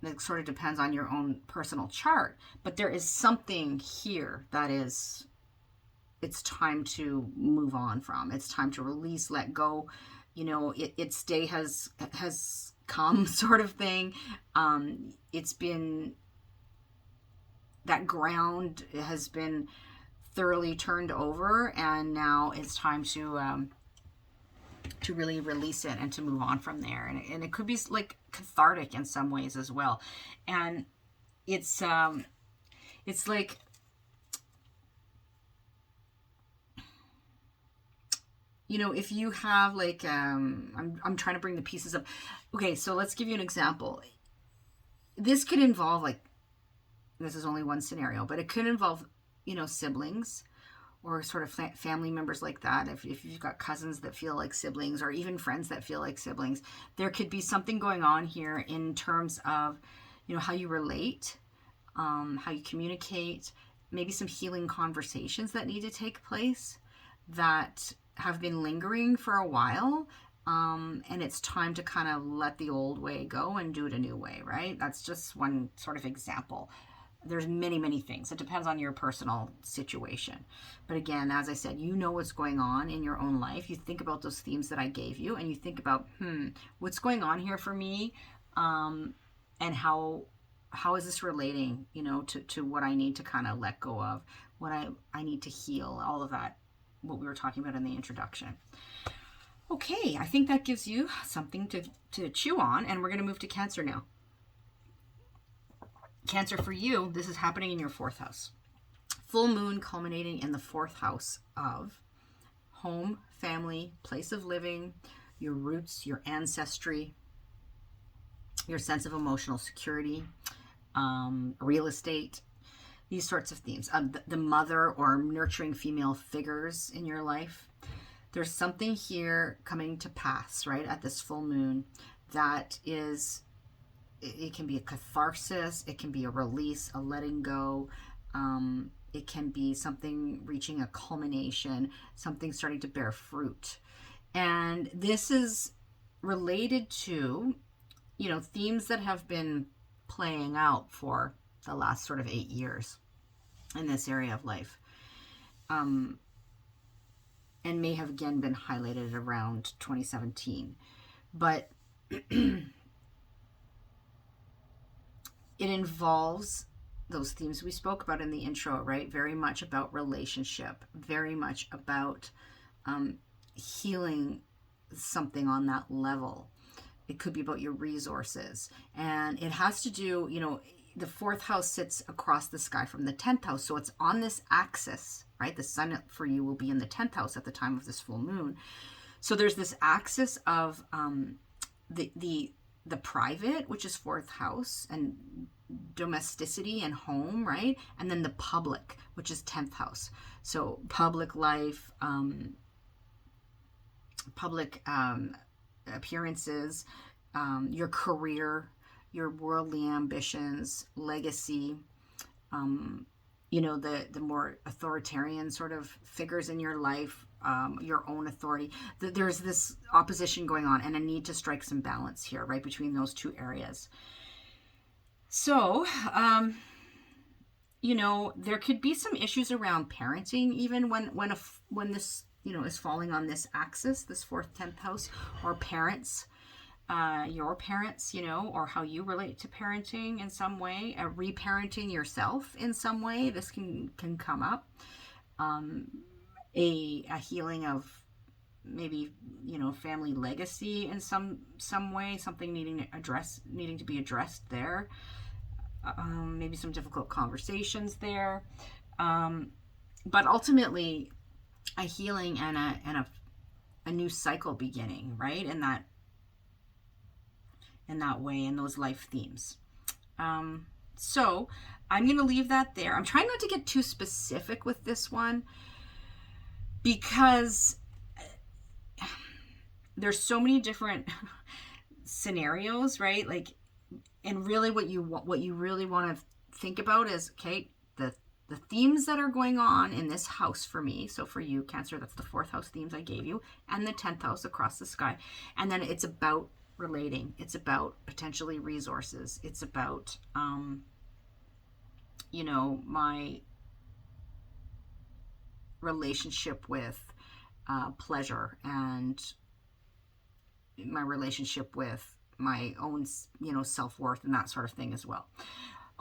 It sort of depends on your own personal chart, but there is something here that is, it's time to move on from. It's time to release, let go. You know, its day has come, sort of thing. It's been, that ground has been thoroughly turned over, and now it's time to really release it and to move on from there. And it could be like cathartic in some ways as well. And it's like, you know, if you have like, I'm trying to bring the pieces up. Okay, so let's give you an example. This could involve, like, this is only one scenario, but it could involve, you know, siblings or sort of family members like that. If you've got cousins that feel like siblings, or even friends that feel like siblings, there could be something going on here in terms of, you know, how you relate, how you communicate, maybe some healing conversations that need to take place that have been lingering for a while, and it's time to kind of let the old way go and do it a new way, right? That's just one sort of example. There's many, many things. It depends on your personal situation. But again, as I said, you know what's going on in your own life. You think about those themes that I gave you, and you think about, what's going on here for me, and how is this relating, you know, to what I need to kind of let go of, what I need to heal, all of that, what we were talking about in the introduction. Okay, I think that gives you something to chew on, and we're going to move to Cancer now. Cancer, for you, this is happening in your 4th house. Full moon culminating in the 4th house of home, family, place of living, your roots, your ancestry, your sense of emotional security, real estate, these sorts of themes. The mother or nurturing female figures in your life. There's something here coming to pass, right, at this full moon that is, it can be a catharsis, it can be a release, a letting go, it can be something reaching a culmination, something starting to bear fruit. And this is related to, you know, themes that have been playing out for the last sort of 8 years in this area of life, and may have again been highlighted around 2017. But it involves those themes we spoke about in the intro, right? Very much about relationship, very much about healing something on that level. It could be about your resources. And it has to do, you know, the 4th house sits across the sky from the 10th house. So it's on this axis, right? The sun for you will be in the 10th house at the time of this full moon. So there's this axis of the private, which is 4th house, and domesticity and home, right? And then the public, which is 10th house. So public life, public appearances, your career, your worldly ambitions, legacy, you know, the more authoritarian sort of figures in your life, your own authority. There's this opposition going on and a need to strike some balance here, right, between those two areas. So, you know, there could be some issues around parenting, even when this, you know, is falling on this axis, this 4th, 10th house, or parents, your parents, you know, or how you relate to parenting in some way, reparenting yourself in some way. This can come up. A healing of maybe, you know, family legacy in some way, something needing to be addressed there. Maybe some difficult conversations there. But ultimately a healing and a new cycle beginning, right? In that way, in those life themes. So I'm going to leave that there. I'm trying not to get too specific with this one, because there's so many different scenarios, right? Like, and really what you really want to think about is, okay, the themes that are going on in this house for me. So for you, Cancer, that's the 4th house themes I gave you, and the 10th house across the sky. And then it's about relating. It's about potentially resources. It's about, you know, my relationship with pleasure, and my relationship with my own, you know, self-worth and that sort of thing as well.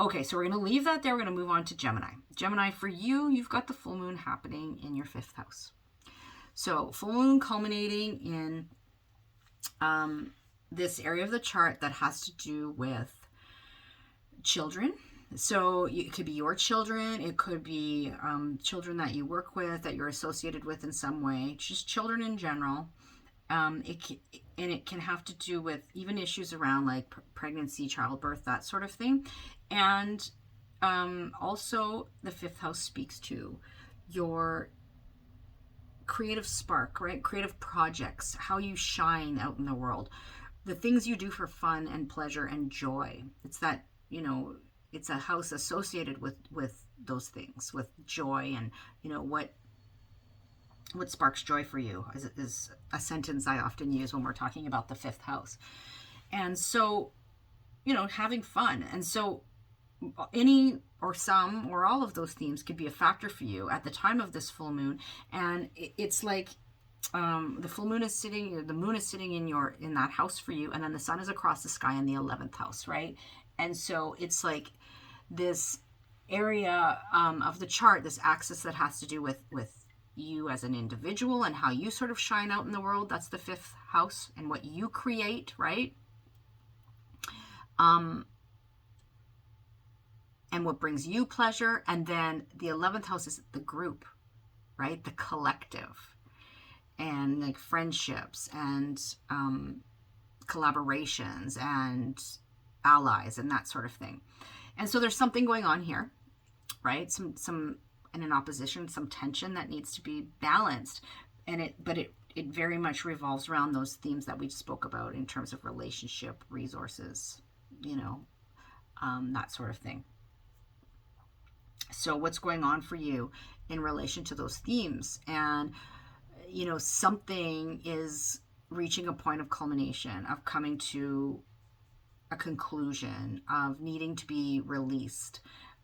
Okay, so we're going to leave that there. We're going to move on to Gemini. Gemini, for you, you've got the full moon happening in your 5th house. So full moon culminating in this area of the chart that has to do with children. So it could be your children. It could be children that you work with, that you're associated with in some way. Just children in general. It can have to do with even issues around like pregnancy, childbirth, that sort of thing. And also the 5th house speaks to your creative spark, right? Creative projects, how you shine out in the world, the things you do for fun and pleasure and joy. It's that, you know, it's a house associated with those things, with joy, and, you know, what sparks joy for you is a sentence I often use when we're talking about the 5th house. And so, you know, having fun. And so any or some or all of those themes could be a factor for you at the time of this full moon. And it's like the full moon is sitting, the moon is sitting in that house for you, and then the sun is across the sky in the 11th house, right? And so it's like this area of the chart, this axis that has to do with you as an individual and how you sort of shine out in the world. That's the 5th house and what you create, right? And what brings you pleasure. And then the 11th house is the group, right? The collective, and like friendships and collaborations and allies and that sort of thing. And so there's something going on here, right? Some in an opposition, some tension that needs to be balanced. And it very much revolves around those themes that we spoke about in terms of relationship, resources, you know, that sort of thing. So what's going on for you in relation to those themes? And, you know, something is reaching a point of culmination, of coming to a conclusion, of needing to be released,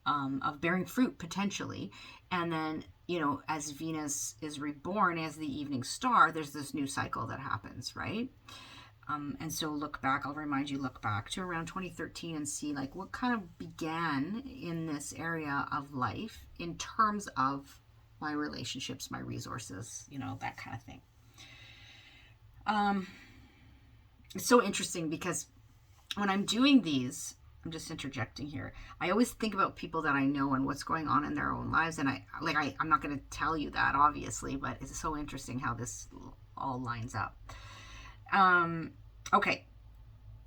of bearing fruit potentially. And then, you know, as Venus is reborn as the evening star, there's this new cycle that happens, right? And so look back, I'll remind you, look back to around 2013 and see like what kind of began in this area of life in terms of my relationships, my resources, you know, that kind of thing. It's so interesting because when I'm doing these, I'm just interjecting here, I always think about people that I know and what's going on in their own lives. And I'm not going to tell you that, obviously, but it's so interesting how this all lines up. Okay,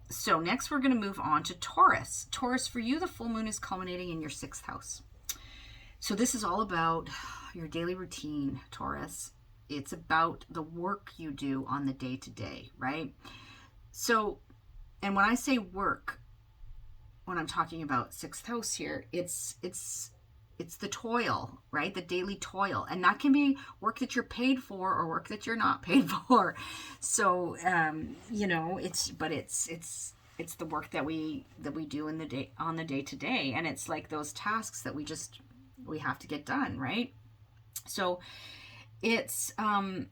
so next we're going to move on to Taurus. Taurus, for you, the full moon is culminating in your 6th house. So this is all about your daily routine, Taurus. It's about the work you do on the day-to-day, right? So, and when I say work, when I'm talking about 6th house here, it's the toil, right? The daily toil. And that can be work that you're paid for or work that you're not paid for. So, you know, it's the work that we do in the day, on the day to day. And it's like those tasks that we have to get done, right? So it's also,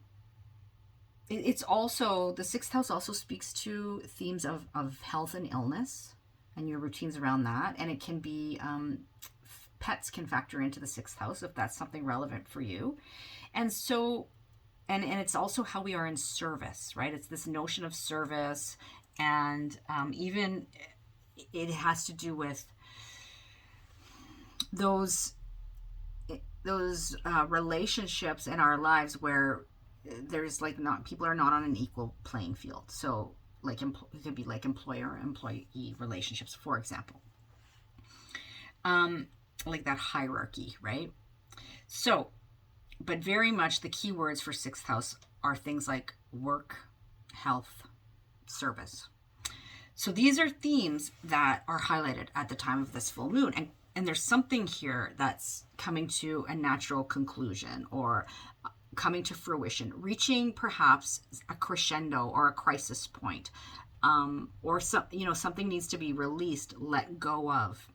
the 6th house also speaks to themes of health and illness and your routines around that. And it can be, pets can factor into the 6th house if that's something relevant for you. And so, and it's also how we are in service, right? It's this notion of service, and even it has to do with those relationships in our lives where there's like people are not on an equal playing field. So like it could be like employer-employee relationships, for example. Like that hierarchy, right? So, but very much the key words for 6th house are things like work, health, service. So these are themes that are highlighted at the time of this full moon. And there's something here that's coming to a natural conclusion or coming to fruition, reaching perhaps a crescendo or a crisis point. or something needs to be released, let go of.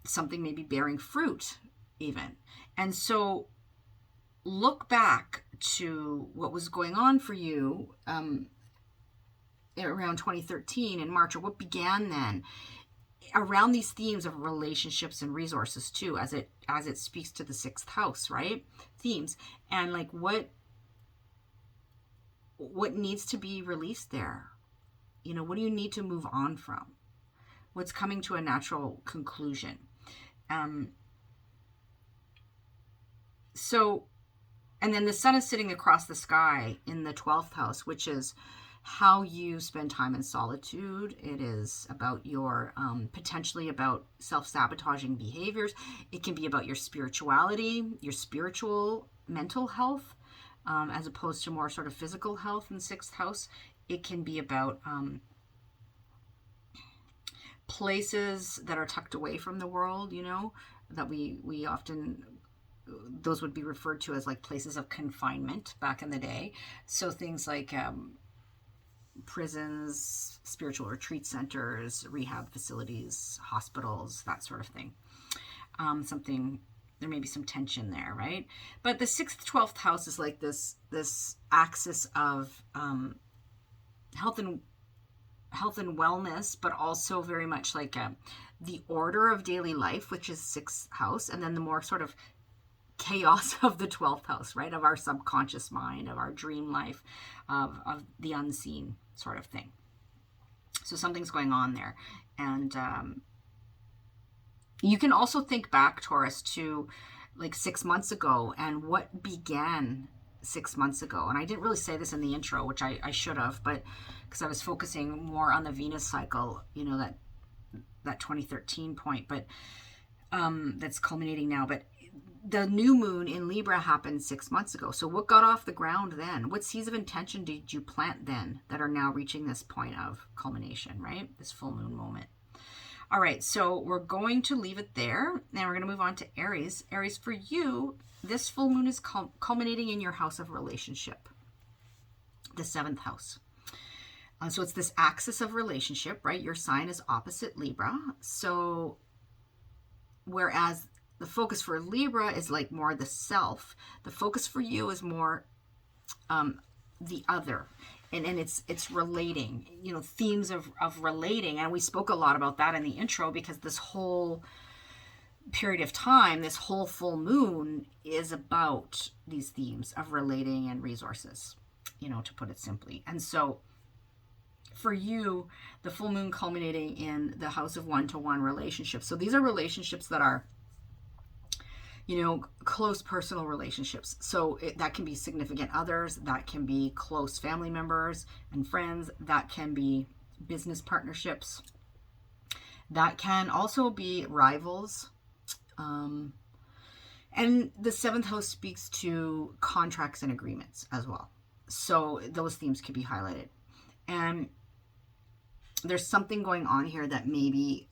Something may be bearing fruit even. And so look back to what was going on for you around 2013 in March, or what began then around these themes of relationships and resources too, as it speaks to the 6th house, right? Themes. And like what needs to be released there? What do you need to move on from? What's coming to a natural conclusion? And then the sun is sitting across the sky in the 12th house, which is how you spend time in solitude. It is about your, potentially about self-sabotaging behaviors. It can be about your spirituality, your spiritual mental health, as opposed to more sort of physical health in 6th house. It can be about places that are tucked away from the world, that we often, those would be referred to as like places of confinement back in the day. So things like prisons, spiritual retreat centers, rehab facilities, hospitals, that sort of thing. There may be some tension there, right? But the 6th, 12th house is like this axis of health and wellness, but also very much like the order of daily life, which is 6th house, and then the more sort of chaos of the 12th house, right? Of our subconscious mind, of our dream life, of the unseen sort of thing. So something's going on there. And you can also think back, Taurus, to like 6 months ago and what began 6 months ago. And I didn't really say this in the intro, which I should have, but because I was focusing more on the Venus cycle, that 2013 point, but that's culminating now. But the new moon in Libra happened 6 months ago. So what got off the ground then? What seeds of intention did you plant then that are now reaching this point of culmination, right? This full moon moment. All right, so we're going to leave it there. Now we're going to move on to Aries. Aries, for you, this full moon is culminating in your house of relationship, the 7th house. So it's this axis of relationship, right? Your sign is opposite Libra. So whereas the focus for Libra is like more the self, the focus for you is more the other. And it's relating, themes of relating. And we spoke a lot about that in the intro, because this whole period of time, this whole full moon is about these themes of relating and resources, to put it simply. And so for you, the full moon culminating in the house of one-to-one relationships. So these are relationships that are, close personal relationships. So that can be significant others, that can be close family members and friends, that can be business partnerships, that can also be rivals. And the 7th house speaks to contracts and agreements as well. So those themes could be highlighted. And there's something going on here that maybe,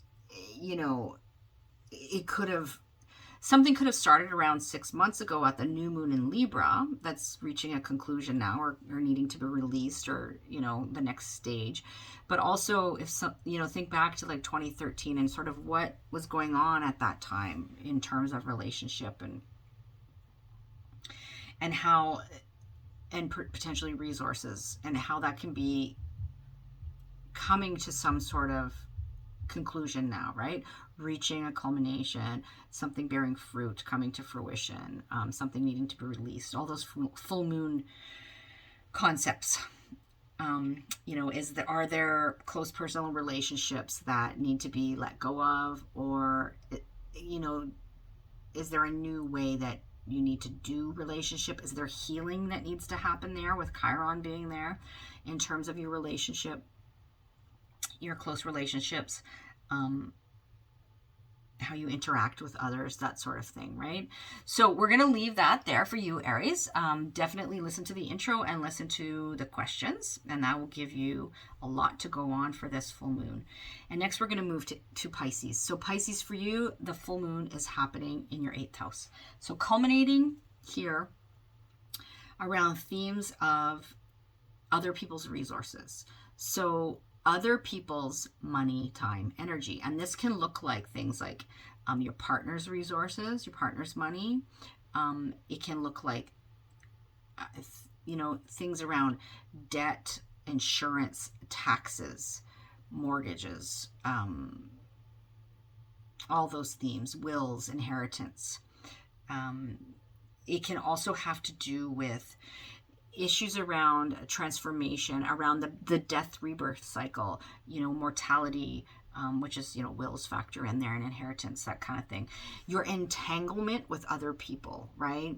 something could have started around 6 months ago at the new moon in Libra that's reaching a conclusion now, or needing to be released, or, the next stage. But also, if think back to like 2013 and sort of what was going on at that time in terms of relationship and how, and potentially resources, and how that can be coming to some sort of conclusion now, right? Reaching a culmination, something bearing fruit, coming to fruition, something needing to be released, all those full moon concepts. Are there close personal relationships that need to be let go of, or, is there a new way that you need to do relationship? Is there healing that needs to happen there with Chiron being there in terms of your relationship, your close relationships, how you interact with others, that sort of thing, right? So we're going to leave that there for you, Aries. Definitely listen to the intro and listen to the questions, and that will give you a lot to go on for this full moon. And next we're going to move to Pisces. So Pisces, for you, the full moon is happening in your 8th house. So culminating here around themes of other people's resources. So other people's money, time, energy. And this can look like things like your partner's resources, your partner's money. It can look like, things around debt, insurance, taxes, mortgages, all those themes, wills, inheritance. It can also have to do with issues around transformation, around the death rebirth cycle, mortality, which is, wills factor in there, and inheritance, that kind of thing. Your entanglement with other people, right?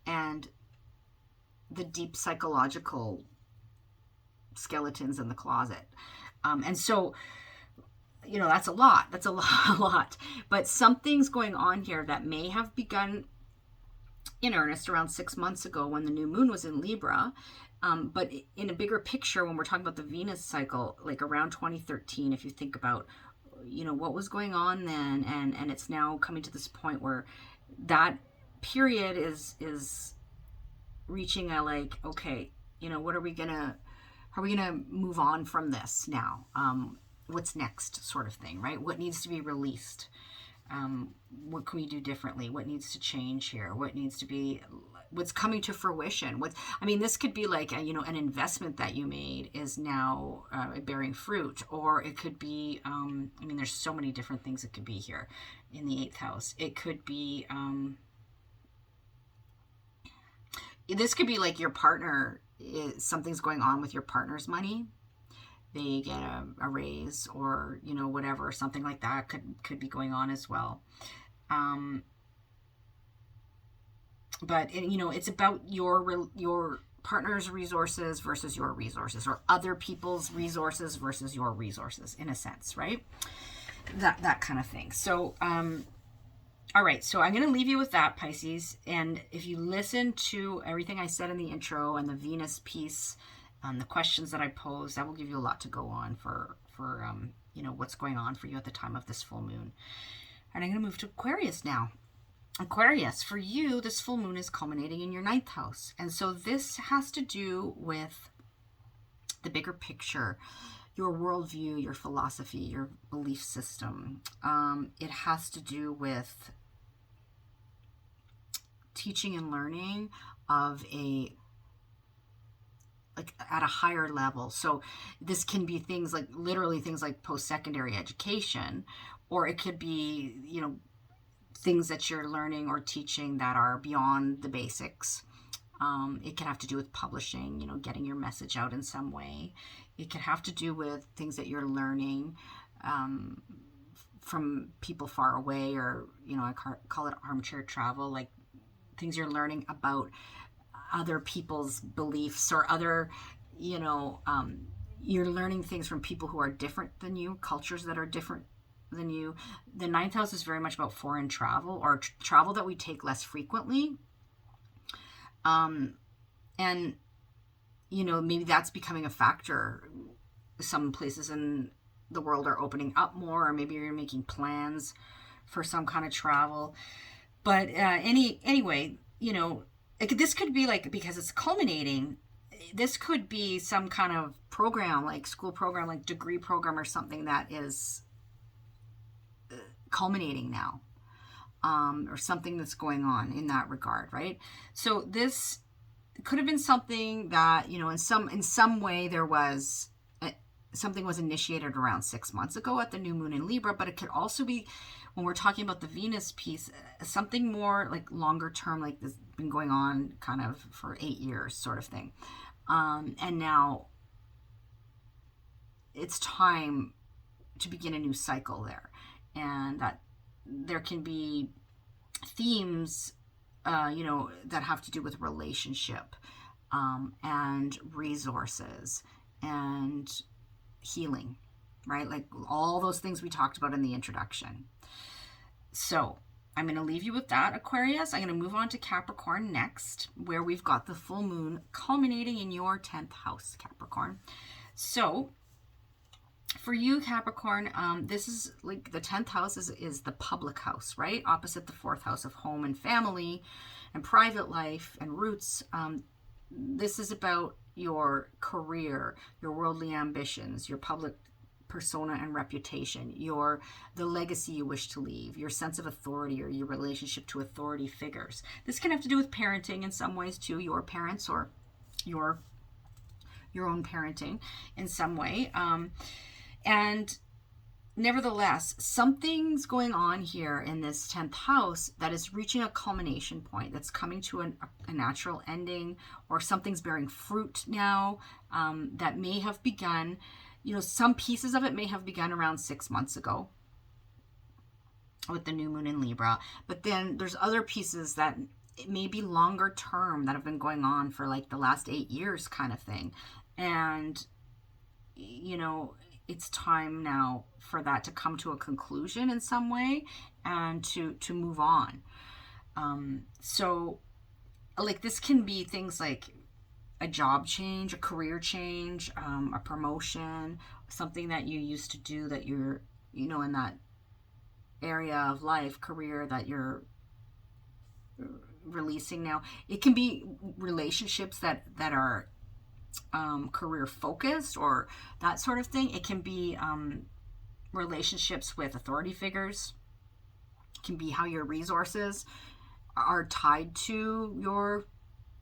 And the deep psychological skeletons in the closet. And so, that's a lot. That's a lot. But something's going on here that may have begun in earnest around 6 months ago when the new moon was in Libra. But in a bigger picture, when we're talking about the Venus cycle, like around 2013, if you think about, what was going on then, and it's now coming to this point where that period is reaching a, like, okay, what are we gonna move on from this now? What's next, sort of thing, right? What needs to be released? What can we do differently? What needs to change here? What's coming to fruition? This could be like, an investment that you made is now bearing fruit, or it could be, there's so many different things it could be here in the 8th house. It could be, this could be like your partner, something's going on with your partner's money. They get a raise, or, whatever, something like that could be going on as well. But it's about your partner's resources versus your resources, or other people's resources versus your resources, in a sense, right? That kind of thing. So, all right, so I'm going to leave you with that, Pisces. And if you listen to everything I said in the intro and the Venus piece, the questions that I posed, that will give you a lot to go on for what's going on for you at the time of this full moon. And I'm going to move to Aquarius now. Aquarius, for you, this full moon is culminating in your 9th house. And so this has to do with the bigger picture, your worldview, your philosophy, your belief system. It has to do with teaching and learning of at a higher level. So this can be things like, literally things like post-secondary education, or it could be, things that you're learning or teaching that are beyond the basics. It can have to do with publishing, getting your message out in some way. It can have to do with things that you're learning from people far away, or, I call it armchair travel, like things you're learning about other people's beliefs, or other, you're learning things from people who are different than you, cultures that are different than you. The 9th house is very much about foreign travel, or travel that we take less frequently. And, maybe that's becoming a factor. Some places in the world are opening up more, or maybe you're making plans for some kind of travel. But anyway, this could be like, because it's culminating, this could be some kind of program, like school program, like degree program, or something that is culminating now, or something that's going on in that regard, right? So this could have been something that, in some way there was something was initiated around 6 months ago at the new moon in Libra, but it could also be, when we're talking about the Venus piece, something more like longer term, like this been going on kind of for 8 years, sort of thing. And now it's time to begin a new cycle there. And that there can be themes, that have to do with relationship, and resources, and healing, right? Like all those things we talked about in the introduction. So I'm going to leave you with that, Aquarius. I'm going to move on to Capricorn next, where we've got the full moon culminating in your 10th house, Capricorn. So for you, Capricorn, this is like the 10th house is the public house, right? Opposite the 4th house of home and family and private life and roots. This is about, your career, your worldly ambitions, your public persona and reputation, the legacy you wish to leave, your sense of authority or your relationship to authority figures. This can have to do with parenting in some ways too, your parents or your own parenting in some way. And nevertheless, something's going on here in this 10th house that is reaching a culmination point, that's coming to a natural ending, or something's bearing fruit now, that may have begun. Some pieces of it may have begun around 6 months ago with the new moon in Libra, but then there's other pieces that it may be longer term that have been going on for like the last 8 years kind of thing. And, it's time now for that to come to a conclusion in some way and to move on. So like this can be things like a job change, a career change, a promotion, something that you used to do that you're, in that area of life, career that you're releasing now. It can be relationships that are career focused or that sort of thing. It can be relationships with authority figures. It can be how your resources are tied to your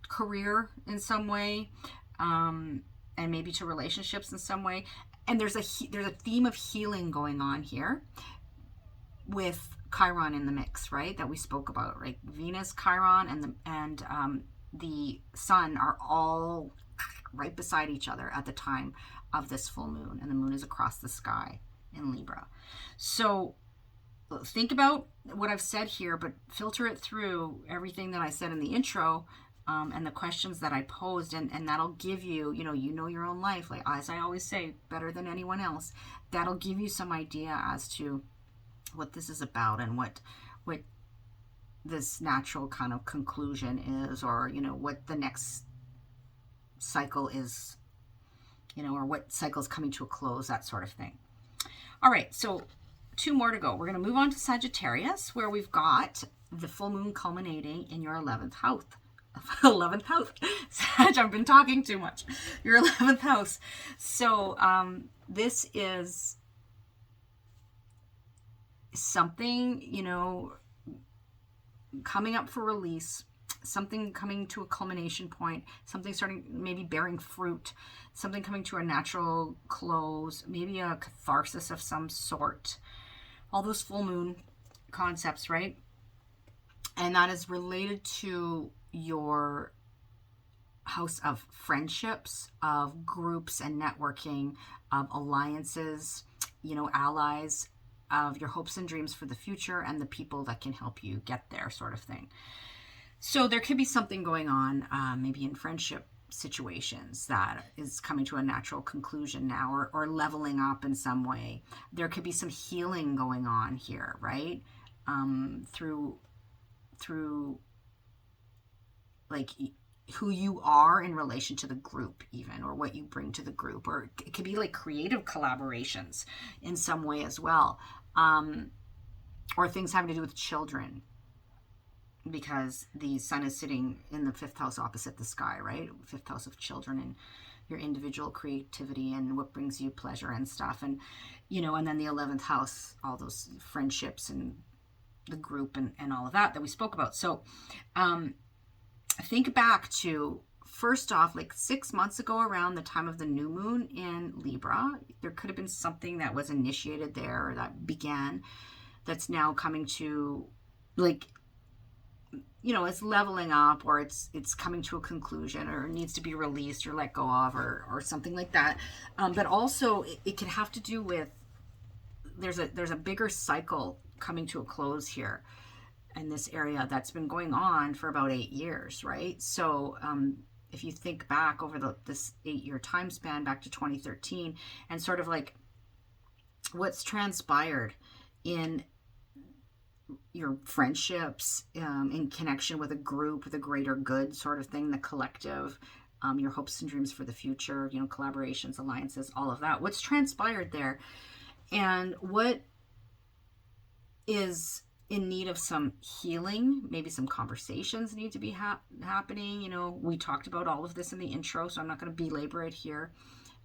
career in some way, and maybe to relationships in some way. And there's a theme of healing going on here with Chiron in the mix, right? That we spoke about, right? Venus, Chiron, and the Sun are all right beside each other at the time of this full moon, and the moon is across the sky in Libra. So think about what I've said here, but filter it through everything that I said in the intro, and the questions that I posed, and that'll give you, your own life, like as I always say, better than anyone else. That'll give you some idea as to what this is about and what this natural kind of conclusion is, or what the next cycle is, or what cycle is coming to a close, that sort of thing. All right, so 2 more to go. We're going to move on to Sagittarius, where we've got the full moon culminating in your 11th house. 11th house. Sag, I've been talking too much. Your 11th house. So this is something, coming up for release, something coming to a culmination point, something starting, maybe bearing fruit, something coming to a natural close, maybe a catharsis of some sort. All those full moon concepts, right? And that is related to your house of friendships, of groups and networking, of alliances, allies, of your hopes and dreams for the future, and the people that can help you get there, sort of thing. So there could be something going on, maybe in friendship situations, that is coming to a natural conclusion now, or leveling up in some way. There could be some healing going on here, right? Through like who you are in relation to the group, even, or what you bring to the group, or it could be like creative collaborations in some way as well, or things having to do with children, because the Sun is sitting in the 5th house opposite the sky, right? 5th house of children and your individual creativity and what brings you pleasure and stuff, and and then the 11th house, all those friendships and the group and all of that we spoke about. So think back to, first off, like 6 months ago, around the time of the new moon in Libra, there could have been something that was initiated there, or that began, that's now coming to, like, it's leveling up, or it's coming to a conclusion, or needs to be released or let go of, or something like that. But also it could have to do with, there's a bigger cycle coming to a close here in this area that's been going on for about 8 years, right? So if you think back over this 8-year time span, back to 2013, and sort of like what's transpired in your friendships, in connection with a group, with a greater good sort of thing, the collective, your hopes and dreams for the future, collaborations, alliances, all of that. What's transpired there, and what is in need of some healing. Maybe some conversations need to be happening. You know, we talked about all of this in the intro, so I'm not going to belabor it here.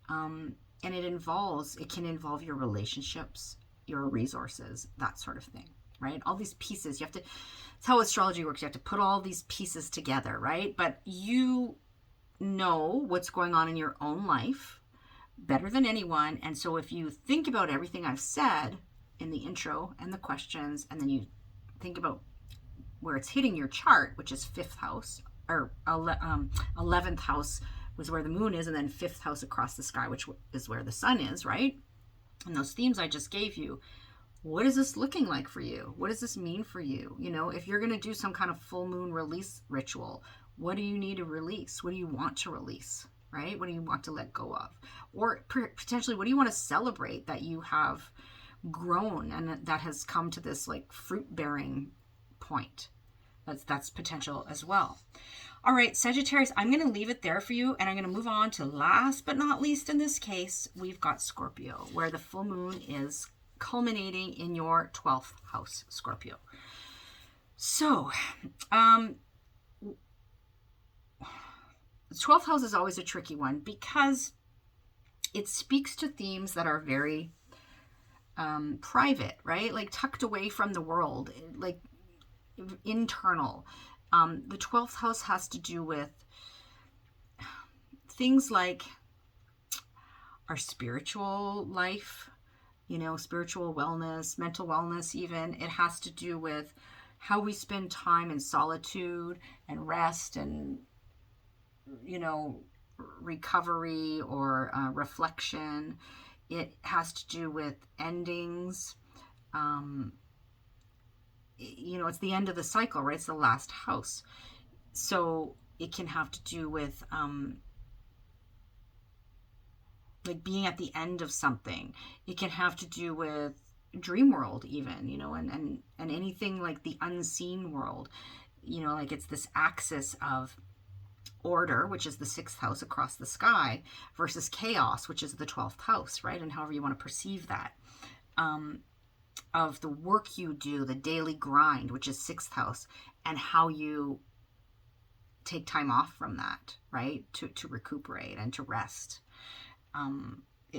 And it can involve your relationships, your resources, that sort of thing, right? All these pieces, it's how astrology works. You have to put all these pieces together, right? But you know what's going on in your own life better than anyone. And so if you think about everything I've said in the intro and the questions, and then you think about where it's hitting your chart, which is 5th house, or 11th house was where the moon is, and then 5th house across the sky, which is where the sun is, right? And those themes I just gave you, what is this looking like for you? What does this mean for you? You know, if you're going to do some kind of full moon release ritual, what do you need to release? What do you want to release, right? What do you want to let go of? Or potentially, what do you want to celebrate that you have grown and that has come to this like fruit bearing point? That's potential as well. All right, Sagittarius, I'm going to leave it there for you, and I'm going to move on to, last but not least in this case, we've got Scorpio, where the full moon is culminating in your 12th house, Scorpio. So, the 12th house is always a tricky one because it speaks to themes that are very private, right? Like tucked away from the world, like internal. The 12th house has to do with things like our spiritual life, you know, spiritual wellness, mental wellness even. It has to do with how we spend time in solitude and rest and, you know, recovery or reflection. It has to do with endings. You know, it's the end of the cycle, right? It's the last house. So it can have to do with like being at the end of something. It can have to do with dream world even, you know, and anything like the unseen world, you know, like it's this axis of order, which is the 6th house across the sky, versus chaos, which is the 12th house, right? And however you want to perceive that. Of the work you do, the daily grind, which is 6th house, and how you take time off from that, right? To recuperate and to rest,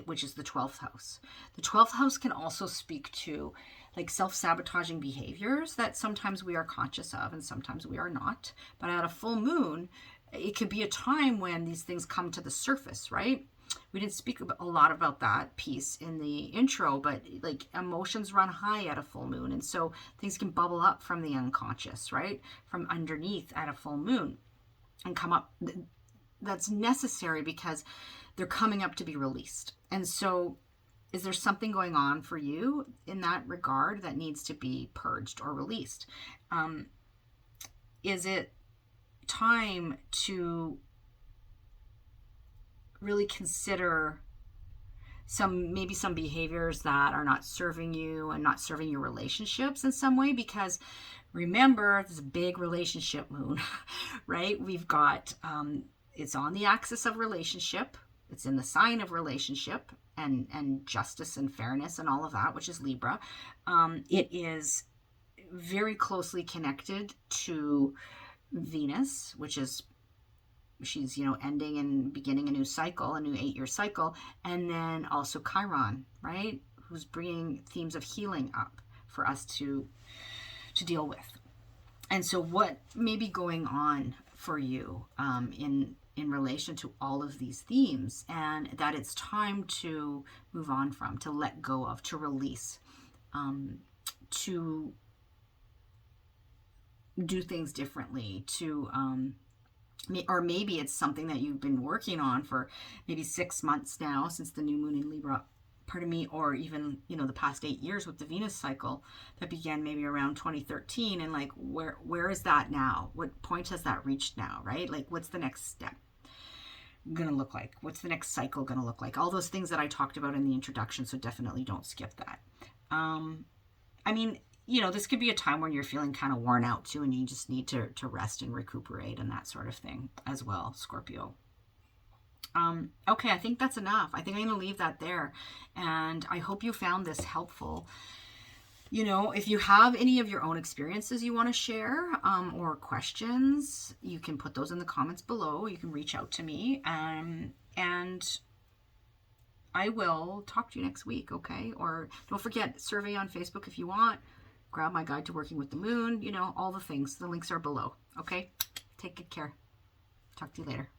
which is the 12th house. The 12th house can also speak to like self-sabotaging behaviors that sometimes we are conscious of and sometimes we are not. But at a full moon, it could be a time when these things come to the surface, right? We didn't speak a lot about that piece in the intro, but like emotions run high at a full moon. And so things can bubble up from the unconscious, right? From underneath at a full moon and come up. That's necessary because they're coming up to be released. And so is there something going on for you in that regard that needs to be purged or released? Is it time to really consider maybe some behaviors that are not serving you and not serving your relationships in some way? Because remember, this is a big relationship moon, right? We've got, it's on the axis of relationship. It's in the sign of relationship and justice and fairness and all of that, which is Libra. It is very closely connected to Venus, which is, she's, you know, ending and beginning a new cycle, a new 8-year cycle. And then also Chiron, right? Who's bringing themes of healing up for us to deal with. And so what may be going on for you in relation to all of these themes, and that it's time to move on from, to let go of, to release, to do things differently, to or maybe it's something that you've been working on for maybe 6 months now since the new moon in Libra, or even, you know, the past 8 years with the Venus cycle that began maybe around 2013. And like, where is that now? What point has that reached now, right? Like, what's the next step going to look like? What's the next cycle going to look like? All those things that I talked about in the introduction. So definitely don't skip that. I mean, you know, this could be a time when you're feeling kind of worn out too, and you just need to rest and recuperate and that sort of thing as well, Scorpio. Okay, I think that's enough. I think I'm going to leave that there. And I hope you found this helpful. You know, if you have any of your own experiences you want to share, or questions, you can put those in the comments below. You can reach out to me, and I will talk to you next week, okay? Or don't forget, survey on Facebook if you want. Grab my guide to working with the moon, you know, all the things. The links are below, okay? Take good care. Talk to you later.